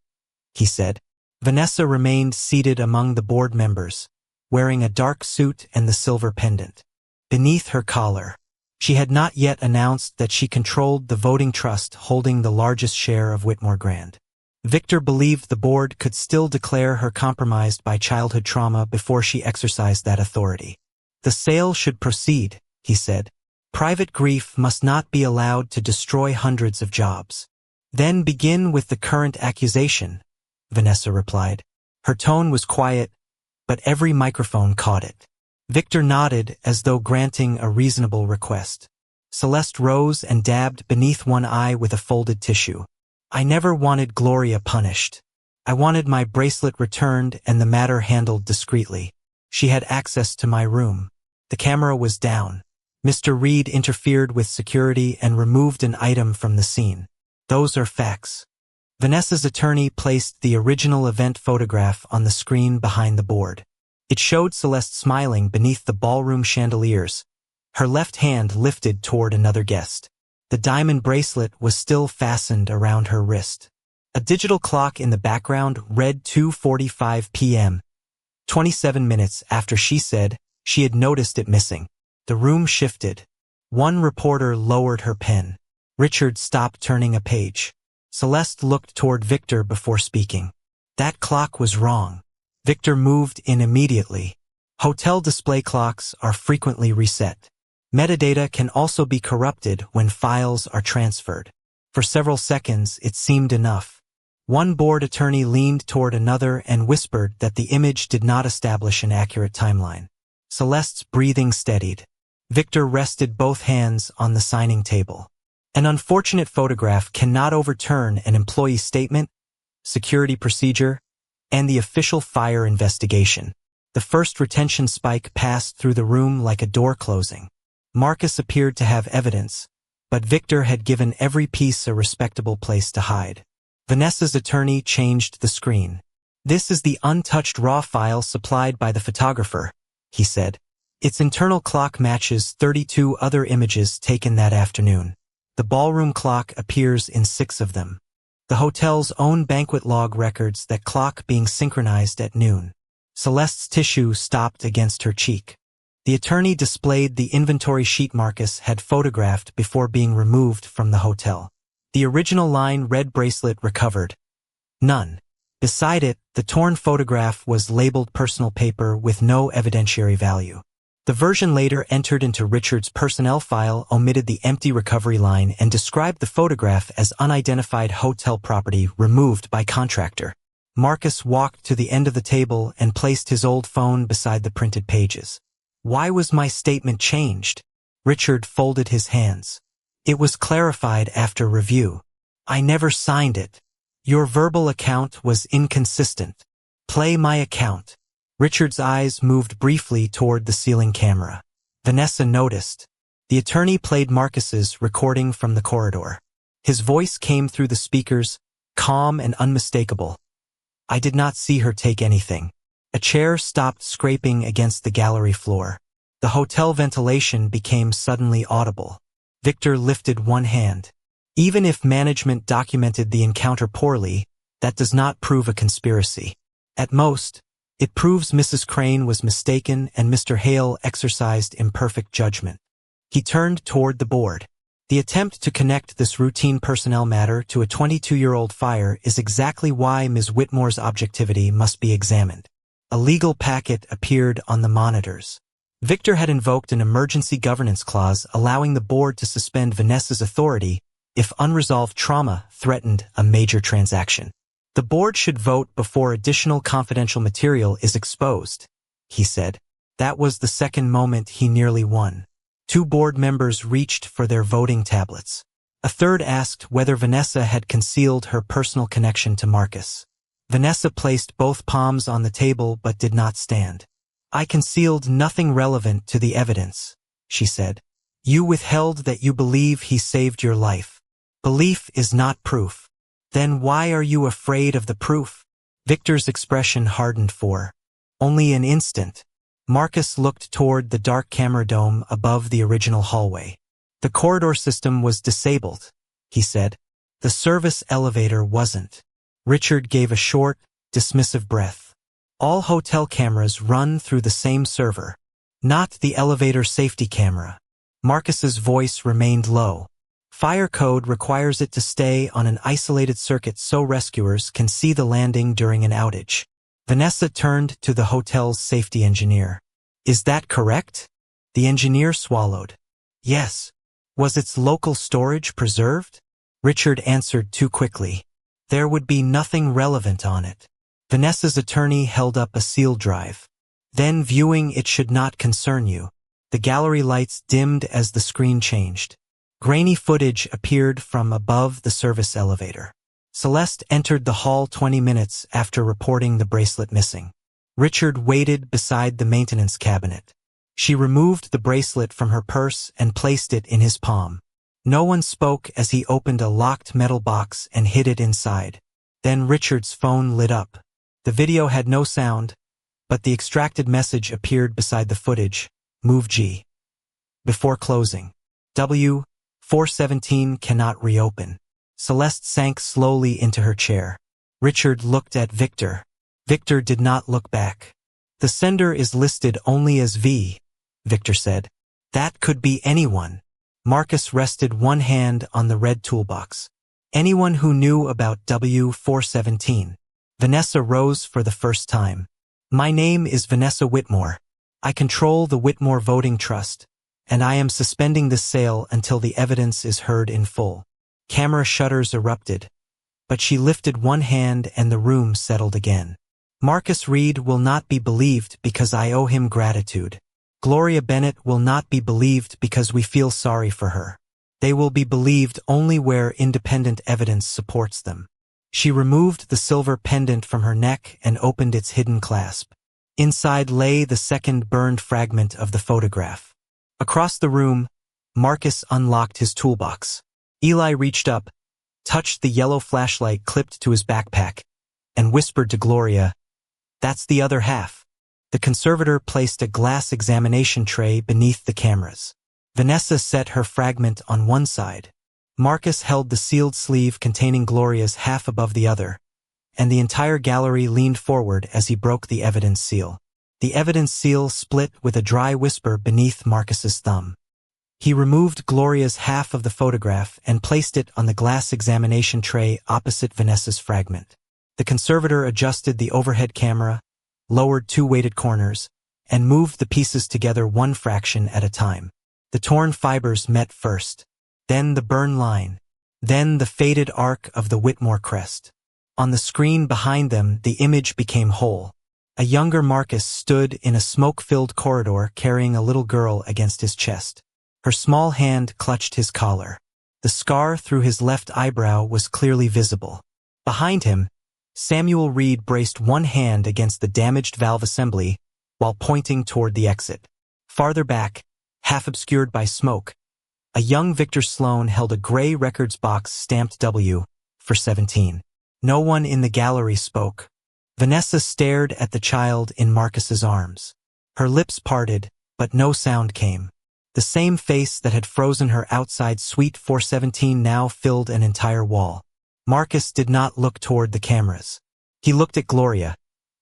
he said. Vanessa remained seated among the board members, wearing a dark suit and the silver pendant. Beneath her collar, she had not yet announced that she controlled the voting trust holding the largest share of Whitmore Grand. Victor believed the board could still declare her compromised by childhood trauma before she exercised that authority. "The sale should proceed," he said. "Private grief must not be allowed to destroy hundreds of jobs." "Then begin with the current accusation," Vanessa replied. Her tone was quiet, but every microphone caught it. Victor nodded as though granting a reasonable request. Celeste rose and dabbed beneath one eye with a folded tissue. "I never wanted Gloria punished. I wanted my bracelet returned and the matter handled discreetly. She had access to my room. The camera was down. Mr. Reed interfered with security and removed an item from the scene. Those are facts." Vanessa's attorney placed the original event photograph on the screen behind the board. It showed Celeste smiling beneath the ballroom chandeliers, her left hand lifted toward another guest. The diamond bracelet was still fastened around her wrist. A digital clock in the background read 2:45 p.m., 27 minutes after she said she had noticed it missing. The room shifted. One reporter lowered her pen. Richard stopped turning a page. Celeste looked toward Victor before speaking. "That clock was wrong." Victor moved in immediately. "Hotel display clocks are frequently reset. Metadata can also be corrupted when files are transferred." For several seconds, it seemed enough. One board attorney leaned toward another and whispered that the image did not establish an accurate timeline. Celeste's breathing steadied. Victor rested both hands on the signing table. "An unfortunate photograph cannot overturn an employee statement, security procedure, and the official fire investigation." The first retention spike passed through the room like a door closing. Marcus appeared to have evidence, but Victor had given every piece a respectable place to hide. Vanessa's attorney changed the screen. "This is the untouched raw file supplied by the photographer," he said. "Its internal clock matches 32 other images taken that afternoon. The ballroom clock appears in 6 of them. The hotel's own banquet log records that clock being synchronized at noon." Celeste's tissue stopped against her cheek. The attorney displayed the inventory sheet Marcus had photographed before being removed from the hotel. The original line red bracelet recovered, None. Beside it, the torn photograph was labeled personal paper with no evidentiary value. The version later entered into Richard's personnel file omitted the empty recovery line and described the photograph as unidentified hotel property removed by contractor. Marcus walked to the end of the table and placed his old phone beside the printed pages. Why was my statement changed? Richard folded his hands. It was clarified after review. I never signed it. Your verbal account was inconsistent. Play my account. Richard's eyes moved briefly toward the ceiling camera. Vanessa noticed. The attorney played Marcus's recording from the corridor. His voice came through the speakers, calm and unmistakable. I did not see her take anything. A chair stopped scraping against the gallery floor. The hotel ventilation became suddenly audible. Victor lifted one hand. Even if management documented the encounter poorly, that does not prove a conspiracy. At most, it proves Mrs. Crane was mistaken and Mr. Hale exercised imperfect judgment. He turned toward the board. The attempt to connect this routine personnel matter to a 22-year-old fire is exactly why Ms. Whitmore's objectivity must be examined. A legal packet appeared on the monitors. Victor had invoked an emergency governance clause allowing the board to suspend Vanessa's authority if unresolved trauma threatened a major transaction. The board should vote before additional confidential material is exposed, he said. That was the second moment he nearly won. 2 board members reached for their voting tablets. A third asked whether Vanessa had concealed her personal connection to Marcus. Vanessa placed both palms on the table but did not stand. I concealed nothing relevant to the evidence, she said. You withheld that you believe he saved your life. Belief is not proof. Then why are you afraid of the proof? Victor's expression hardened for only an instant. Marcus looked toward the dark camera dome above the original hallway. The corridor system was disabled, he said. The service elevator wasn't. Richard gave a short, dismissive breath. All hotel cameras run through the same server. Not the elevator safety camera. Marcus's voice remained low. Fire code requires it to stay on an isolated circuit so rescuers can see the landing during an outage. Vanessa turned to the hotel's safety engineer. Is that correct? The engineer swallowed. Yes. Was its local storage preserved? Richard answered too quickly. There would be nothing relevant on it. Vanessa's attorney held up a sealed drive. Then, viewing it should not concern you. The gallery lights dimmed as the screen changed. Grainy footage appeared from above the service elevator. Celeste entered the hall 20 minutes after reporting the bracelet missing. Richard waited beside the maintenance cabinet. She removed the bracelet from her purse and placed it in his palm. No one spoke as he opened a locked metal box and hid it inside. Then Richard's phone lit up. The video had no sound, but the extracted message appeared beside the footage. Move G. Before closing. W. 417 cannot reopen. Celeste sank slowly into her chair. Richard looked at Victor. Victor did not look back. The sender is listed only as V, Victor said. That could be anyone. Marcus rested one hand on the red toolbox. Anyone who knew about W417. Vanessa rose for the first time. My name is Vanessa Whitmore. I control the Whitmore Voting Trust, and I am suspending this sale until the evidence is heard in full. Camera shutters erupted, but she lifted one hand and the room settled again. Marcus Reed will not be believed because I owe him gratitude. Gloria Bennett will not be believed because we feel sorry for her. They will be believed only where independent evidence supports them. She removed the silver pendant from her neck and opened its hidden clasp. Inside lay the second burned fragment of the photograph. Across the room, Marcus unlocked his toolbox. Eli reached up, touched the yellow flashlight clipped to his backpack, and whispered to Gloria, "That's the other half." The conservator placed a glass examination tray beneath the cameras. Vanessa set her fragment on one side. Marcus held the sealed sleeve containing Gloria's half above the other, and the entire gallery leaned forward as he broke the evidence seal. The evidence seal split with a dry whisper beneath Marcus's thumb. He removed Gloria's half of the photograph and placed it on the glass examination tray opposite Vanessa's fragment. The conservator adjusted the overhead camera, lowered two weighted corners, and moved the pieces together one fraction at a time. The torn fibers met first, then the burn line, then the faded arc of the Whitmore crest. On the screen behind them, the image became whole. A younger Marcus stood in a smoke-filled corridor carrying a little girl against his chest. Her small hand clutched his collar. The scar through his left eyebrow was clearly visible. Behind him, Samuel Reed braced one hand against the damaged valve assembly while pointing toward the exit. Farther back, half obscured by smoke, a young Victor Sloan held a gray records box stamped W for 17. No one in the gallery spoke. Vanessa stared at the child in Marcus's arms. Her lips parted, but no sound came. The same face that had frozen her outside Suite 417 now filled an entire wall. Marcus did not look toward the cameras. He looked at Gloria,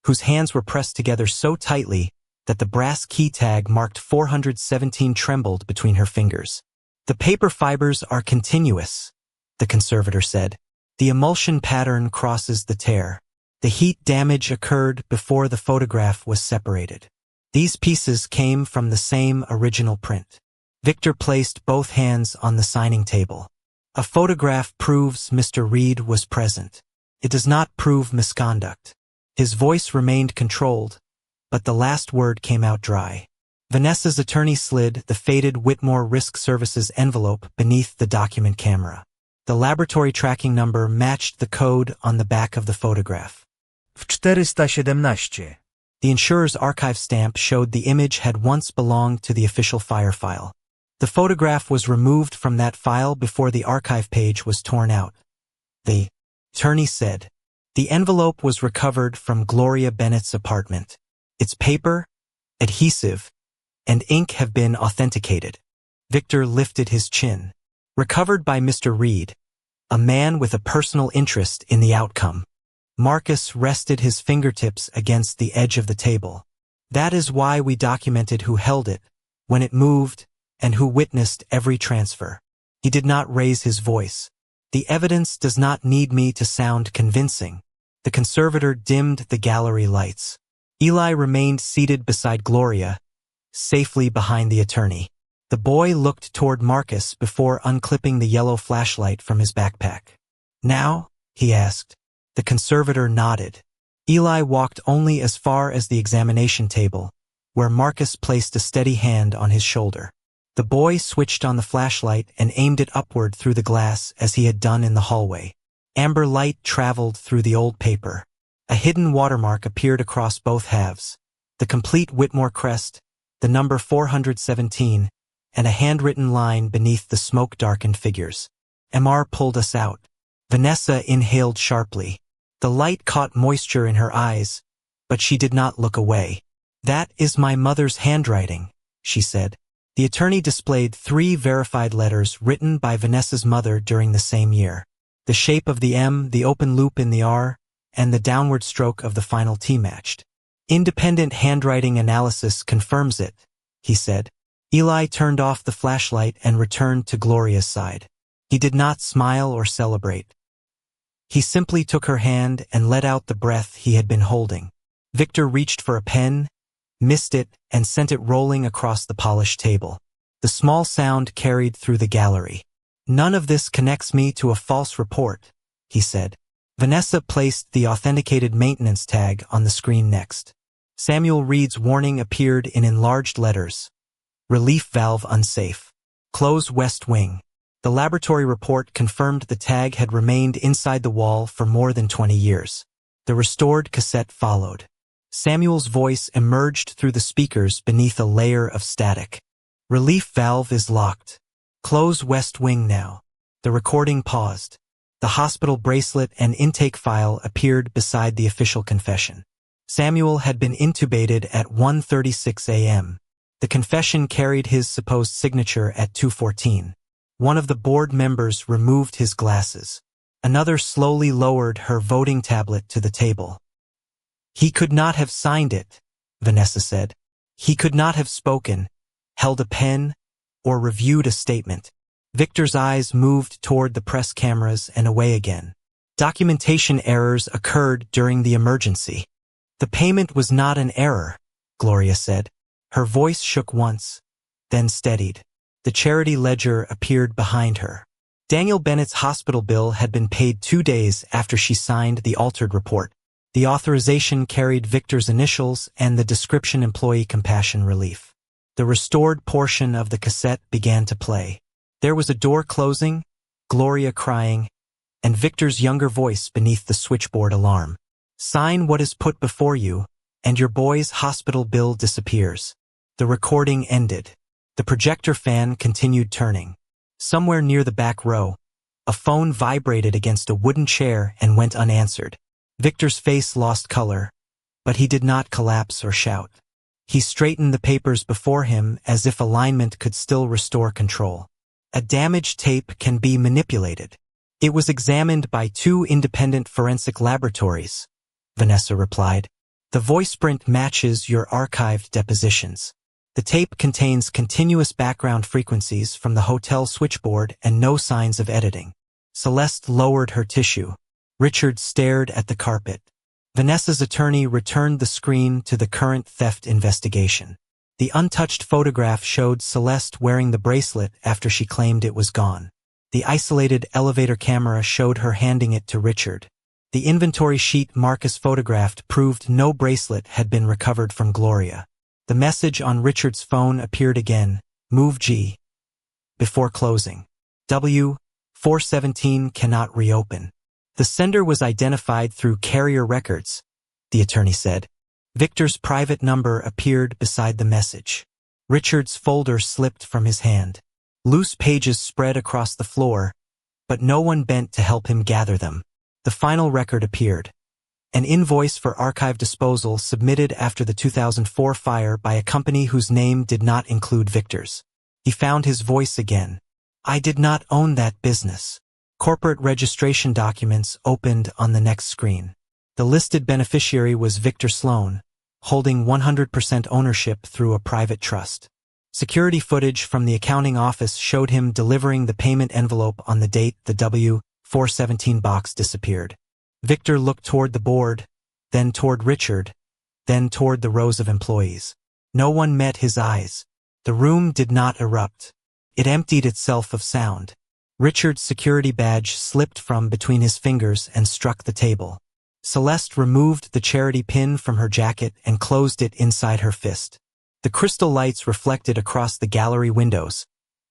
whose hands were pressed together so tightly that the brass key tag marked 417 trembled between her fingers. "The paper fibers are continuous," the conservator said. "The emulsion pattern crosses the tear. The heat damage occurred before the photograph was separated. These pieces came from the same original print." Victor placed both hands on the signing table. "A photograph proves Mr. Reed was present. It does not prove misconduct." His voice remained controlled, but the last word came out dry. Vanessa's attorney slid the faded Whitmore Risk Services envelope beneath the document camera. The laboratory tracking number matched the code on the back of the photograph. W 417. The insurer's archive stamp showed the image had once belonged to the official fire file. The photograph was removed from that file before the archive page was torn out. The attorney said, "The envelope was recovered from Gloria Bennett's apartment. Its paper, adhesive, and ink have been authenticated." Victor lifted his chin. "Recovered by Mr. Reed, a man with a personal interest in the outcome." Marcus rested his fingertips against the edge of the table. "That is why we documented who held it, when it moved, and who witnessed every transfer." He did not raise his voice. "The evidence does not need me to sound convincing." The conservator dimmed the gallery lights. Eli remained seated beside Gloria, safely behind the attorney. The boy looked toward Marcus before unclipping the yellow flashlight from his backpack. "Now?" he asked. The conservator nodded. Eli walked only as far as the examination table, where Marcus placed a steady hand on his shoulder. The boy switched on the flashlight and aimed it upward through the glass as he had done in the hallway. Amber light traveled through the old paper. A hidden watermark appeared across both halves. The complete Whitmore crest, the number 417, and a handwritten line beneath the smoke-darkened figures. "MR pulled us out." Vanessa inhaled sharply. The light caught moisture in her eyes, but she did not look away. "That is my mother's handwriting," she said. The attorney displayed 3 verified letters written by Vanessa's mother during the same year. The shape of the M, the open loop in the R, and the downward stroke of the final T matched. "Independent handwriting analysis confirms it," he said. Eli turned off the flashlight and returned to Gloria's side. He did not smile or celebrate. He simply took her hand and let out the breath he had been holding. Victor reached for a pen, missed it, and sent it rolling across the polished table. The small sound carried through the gallery. "None of this connects me to a false report," he said. Vanessa placed the authenticated maintenance tag on the screen next. Samuel Reed's warning appeared in enlarged letters. "Relief valve unsafe. Close west wing." The laboratory report confirmed the tag had remained inside the wall for more than 20 years. The restored cassette followed. Samuel's voice emerged through the speakers beneath a layer of static. "Relief valve is locked. Close west wing now." The recording paused. The hospital bracelet and intake file appeared beside the official confession. Samuel had been intubated at 1:36 a.m. The confession carried his supposed signature at 2:14. One of the board members removed his glasses. Another slowly lowered her voting tablet to the table. "He could not have signed it," Vanessa said. "He could not have spoken, held a pen, or reviewed a statement." Victor's eyes moved toward the press cameras and away again. Documentation errors occurred during the emergency. The payment was not an error, Gloria said. Her voice shook once, then steadied. The charity ledger appeared behind her. Daniel Bennett's hospital bill had been paid 2 days after she signed the altered report. The authorization carried Victor's initials and the description Employee Compassion Relief. The restored portion of the cassette began to play. There was a door closing, Gloria crying, and Victor's younger voice beneath the switchboard alarm. Sign what is put before you, and your boy's hospital bill disappears. The recording ended. The projector fan continued turning. Somewhere near the back row, a phone vibrated against a wooden chair and went unanswered. Victor's face lost color, but he did not collapse or shout. He straightened the papers before him as if alignment could still restore control. A damaged tape can be manipulated. It was examined by 2 independent forensic laboratories, Vanessa replied. The voice print matches your archived depositions. The tape contains continuous background frequencies from the hotel switchboard and no signs of editing. Celeste lowered her tissue. Richard stared at the carpet. Vanessa's attorney returned the screen to the current theft investigation. The untouched photograph showed Celeste wearing the bracelet after she claimed it was gone. The isolated elevator camera showed her handing it to Richard. The inventory sheet Marcus photographed proved no bracelet had been recovered from Gloria. The message on Richard's phone appeared again, Move G. Before closing. W-417 cannot reopen. The sender was identified through carrier records, the attorney said. Victor's private number appeared beside the message. Richard's folder slipped from his hand. Loose pages spread across the floor, but no one bent to help him gather them. The final record appeared. An invoice for archive disposal submitted after the 2004 fire by a company whose name did not include Victor's. He found his voice again. I did not own that business. Corporate registration documents opened on the next screen. The listed beneficiary was Victor Sloan, holding 100% ownership through a private trust. Security footage from the accounting office showed him delivering the payment envelope on the date the W-417 box disappeared. Victor looked toward the board, then toward Richard, then toward the rows of employees. No one met his eyes. The room did not erupt. It emptied itself of sound. Richard's security badge slipped from between his fingers and struck the table. Celeste removed the charity pin from her jacket and closed it inside her fist. The crystal lights reflected across the gallery windows,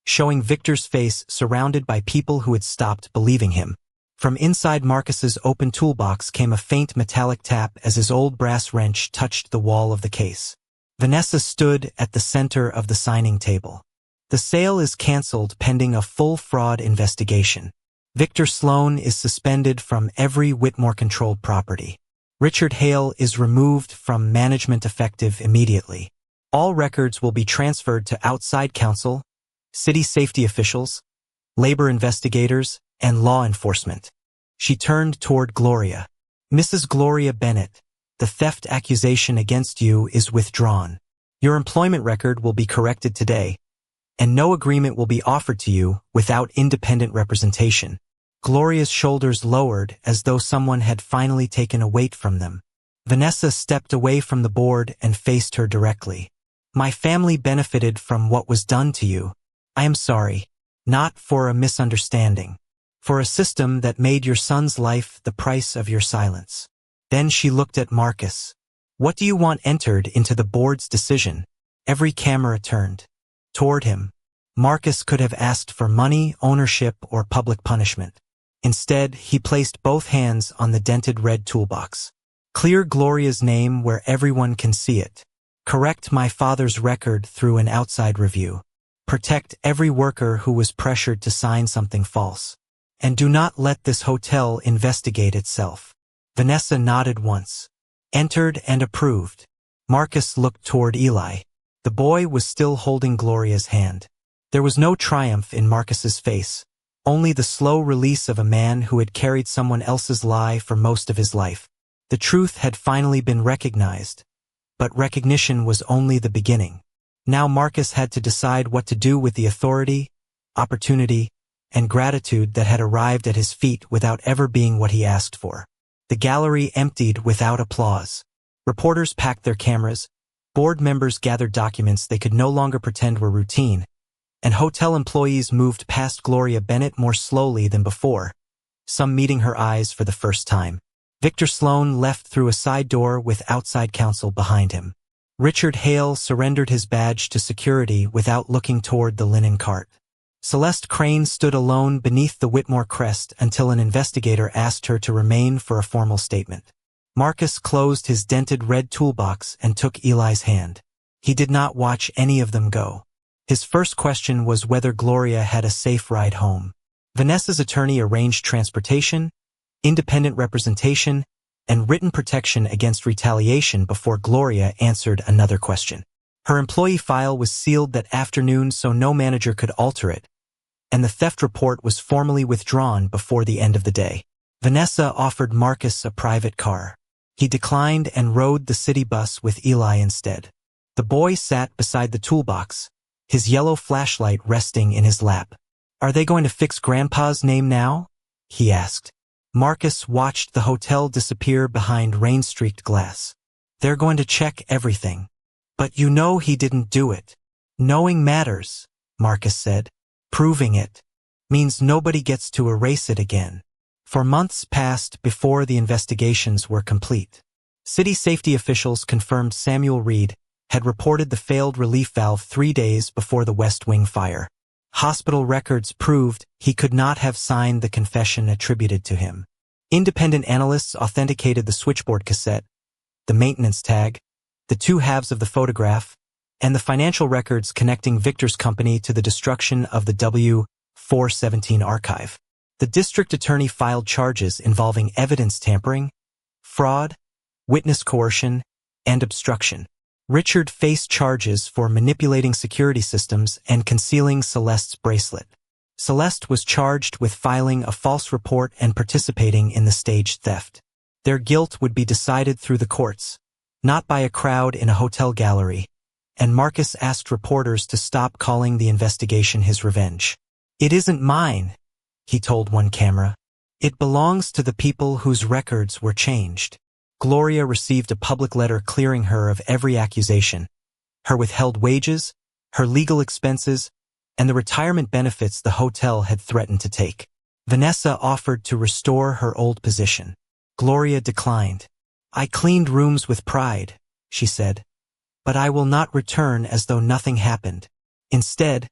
showing Victor's face surrounded by people who had stopped believing him. From inside Marcus's open toolbox came a faint metallic tap as his old brass wrench touched the wall of the case. Vanessa stood at the center of the signing table. The sale is canceled pending a full fraud investigation. Victor Sloan is suspended from every Whitmore-controlled property. Richard Hale is removed from management effective immediately. All records will be transferred to outside counsel, city safety officials, labor investigators, and law enforcement. She turned toward Gloria. Mrs. Gloria Bennett, the theft accusation against you is withdrawn. Your employment record will be corrected today, and no agreement will be offered to you without independent representation. Gloria's shoulders lowered as though someone had finally taken a weight from them. Vanessa stepped away from the board and faced her directly. My family benefited from what was done to you. I am sorry. Not for a misunderstanding. For a system that made your son's life the price of your silence. Then she looked at Marcus. What do you want entered into the board's decision? Every camera turned toward him. Marcus could have asked for money, ownership, or public punishment. Instead, he placed both hands on the dented red toolbox. Clear Gloria's name where everyone can see it. Correct my father's record through an outside review. Protect every worker who was pressured to sign something false. And do not let this hotel investigate itself. Vanessa nodded once. Entered and approved. Marcus looked toward Eli. The boy was still holding Gloria's hand. There was no triumph in Marcus's face, only the slow release of a man who had carried someone else's lie for most of his life. The truth had finally been recognized, but recognition was only the beginning. Now Marcus had to decide what to do with the authority, opportunity, and gratitude that had arrived at his feet without ever being what he asked for. The gallery emptied without applause. Reporters packed their cameras, board members gathered documents they could no longer pretend were routine, and hotel employees moved past Gloria Bennett more slowly than before, some meeting her eyes for the first time. Victor Sloan left through a side door with outside counsel behind him. Richard Hale surrendered his badge to security without looking toward the linen cart. Celeste Crane stood alone beneath the Whitmore crest until an investigator asked her to remain for a formal statement. Marcus closed his dented red toolbox and took Eli's hand. He did not watch any of them go. His first question was whether Gloria had a safe ride home. Vanessa's attorney arranged transportation, independent representation, and written protection against retaliation before Gloria answered another question. Her employee file was sealed that afternoon so no manager could alter it, and the theft report was formally withdrawn before the end of the day. Vanessa offered Marcus a private car. He declined and rode the city bus with Eli instead. The boy sat beside the toolbox, his yellow flashlight resting in his lap. "Are they going to fix Grandpa's name now?" he asked. Marcus watched the hotel disappear behind rain-streaked glass. "They're going to check everything. But you know he didn't do it." "Knowing matters," Marcus said. "Proving it means nobody gets to erase it again." For months passed before the investigations were complete. City safety officials confirmed Samuel Reed had reported the failed relief valve 3 days before the West Wing fire. Hospital records proved he could not have signed the confession attributed to him. Independent analysts authenticated the switchboard cassette, the maintenance tag, the 2 halves of the photograph, and the financial records connecting Victor's company to the destruction of the W-417 archive. The district attorney filed charges involving evidence tampering, fraud, witness coercion, and obstruction. Richard faced charges for manipulating security systems and concealing Celeste's bracelet. Celeste was charged with filing a false report and participating in the staged theft. Their guilt would be decided through the courts, not by a crowd in a hotel gallery, and Marcus asked reporters to stop calling the investigation his revenge. "It isn't mine," he told one camera. "It belongs to the people whose records were changed." Gloria received a public letter clearing her of every accusation, her withheld wages, her legal expenses, and the retirement benefits the hotel had threatened to take. Vanessa offered to restore her old position. Gloria declined. "I cleaned rooms with pride," she said, "but I will not return as though nothing happened." Instead,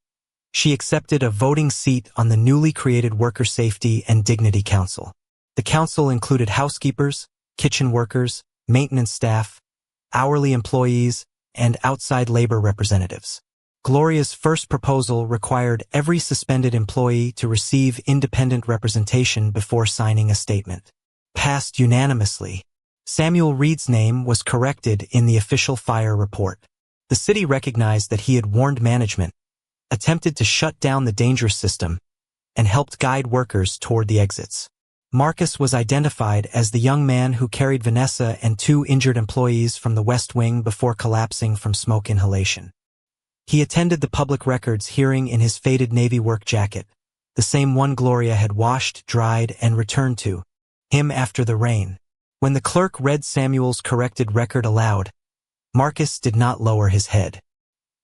she accepted a voting seat on the newly created Worker Safety and Dignity Council. The council included housekeepers, kitchen workers, maintenance staff, hourly employees, and outside labor representatives. Gloria's first proposal required every suspended employee to receive independent representation before signing a statement. Passed unanimously, Samuel Reed's name was corrected in the official fire report. The city recognized that he had warned management, attempted to shut down the dangerous system, and helped guide workers toward the exits. Marcus was identified as the young man who carried Vanessa and 2 injured employees from the West Wing before collapsing from smoke inhalation. He attended the public records hearing in his faded Navy work jacket, the same one Gloria had washed, dried, and returned to him after the rain. When the clerk read Samuel's corrected record aloud, Marcus did not lower his head.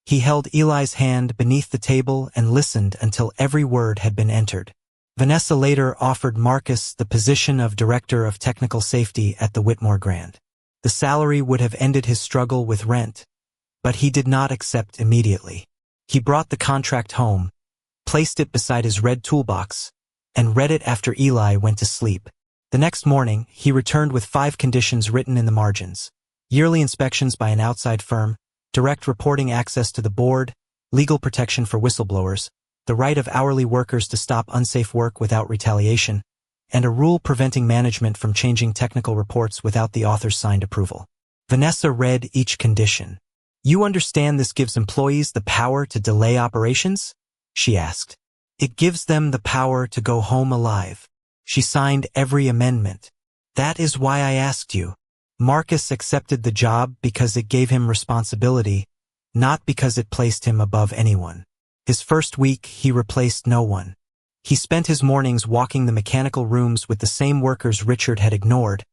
He held Eli's hand beneath the table and listened until every word had been entered. Vanessa later offered Marcus the position of Director of Technical Safety at the Whitmore Grand. The salary would have ended his struggle with rent, but he did not accept immediately. He brought the contract home, placed it beside his red toolbox, and read it after Eli went to sleep. The next morning, he returned with 5 conditions written in the margins: yearly inspections by an outside firm, direct reporting access to the board, legal protection for whistleblowers, the right of hourly workers to stop unsafe work without retaliation, and a rule preventing management from changing technical reports without the author's signed approval. Vanessa read each condition. "You understand this gives employees the power to delay operations?" she asked. "It gives them the power to go home alive." She signed every amendment. "That is why I asked you." Marcus accepted the job because it gave him responsibility, not because it placed him above anyone. His first week, he replaced no one. He spent his mornings walking the mechanical rooms with the same workers Richard had ignored,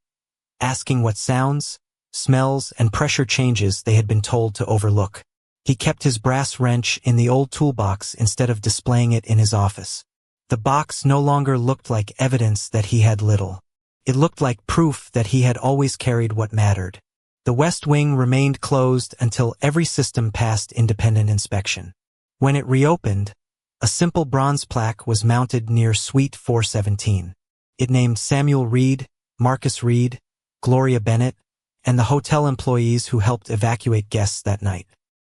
asking what sounds, smells, and pressure changes they had been told to overlook. He kept his brass wrench in the old toolbox instead of displaying it in his office. The box no longer looked like evidence that he had little. It looked like proof that he had always carried what mattered. The West Wing remained closed until every system passed independent inspection. When it reopened, a simple bronze plaque was mounted near Suite 417. It named Samuel Reed, Marcus Reed, Gloria Bennett, and the hotel employees who helped evacuate guests that night.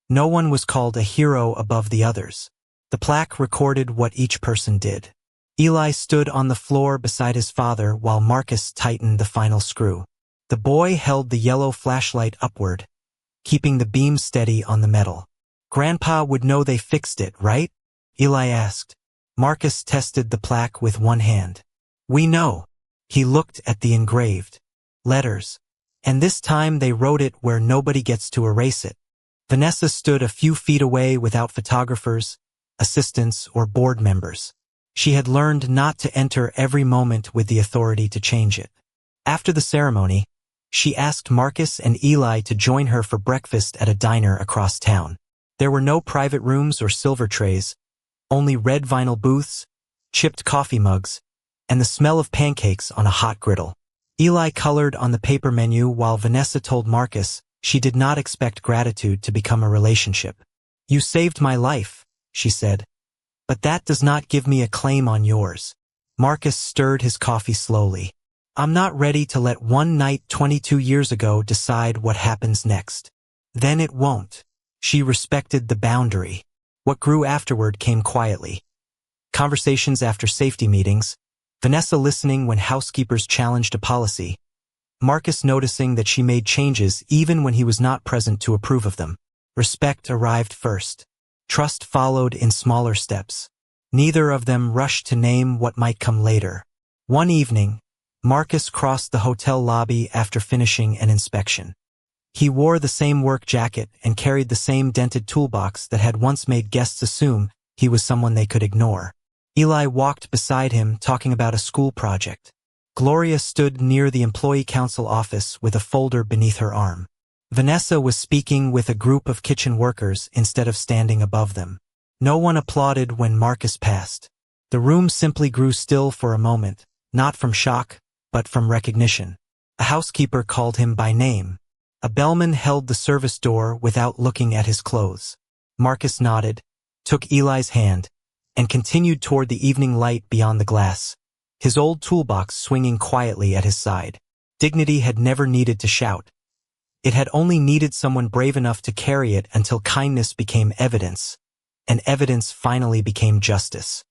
No one was called a hero above the others. The plaque recorded what each person did. Eli stood on the floor beside his father while Marcus tightened the final screw. The boy held the yellow flashlight upward, keeping the beam steady on the metal. "Grandpa would know they fixed it, right?" Eli asked. Marcus tested the plaque with one hand. "We know." He looked at the engraved letters. "And this time they wrote it where nobody gets to erase it." Vanessa stood a few feet away without photographers, assistants, or board members. She had learned not to enter every moment with the authority to change it. After the ceremony, she asked Marcus and Eli to join her for breakfast at a diner across town. There were no private rooms or silver trays, only red vinyl booths, chipped coffee mugs, and the smell of pancakes on a hot griddle. Eli colored on the paper menu while Vanessa told Marcus she did not expect gratitude to become a relationship. "You saved my life," she said, "but that does not give me a claim on yours." Marcus stirred his coffee slowly. "I'm not ready to let one night 22 years ago decide what happens next. Then it won't." She respected the boundary. What grew afterward came quietly. Conversations after safety meetings, Vanessa listening when housekeepers challenged a policy, Marcus noticing that she made changes even when he was not present to approve of them. Respect arrived first. Trust followed in smaller steps. Neither of them rushed to name what might come later. One evening, Marcus crossed the hotel lobby after finishing an inspection. He wore the same work jacket and carried the same dented toolbox that had once made guests assume he was someone they could ignore. Eli walked beside him talking about a school project. Gloria stood near the employee council office with a folder beneath her arm. Vanessa was speaking with a group of kitchen workers instead of standing above them. No one applauded when Marcus passed. The room simply grew still for a moment, not from shock, but from recognition. A housekeeper called him by name. A bellman held the service door without looking at his clothes. Marcus nodded, took Eli's hand, and continued toward the evening light beyond the glass, his old toolbox swinging quietly at his side. Dignity had never needed to shout. It had only needed someone brave enough to carry it until kindness became evidence, and evidence finally became justice.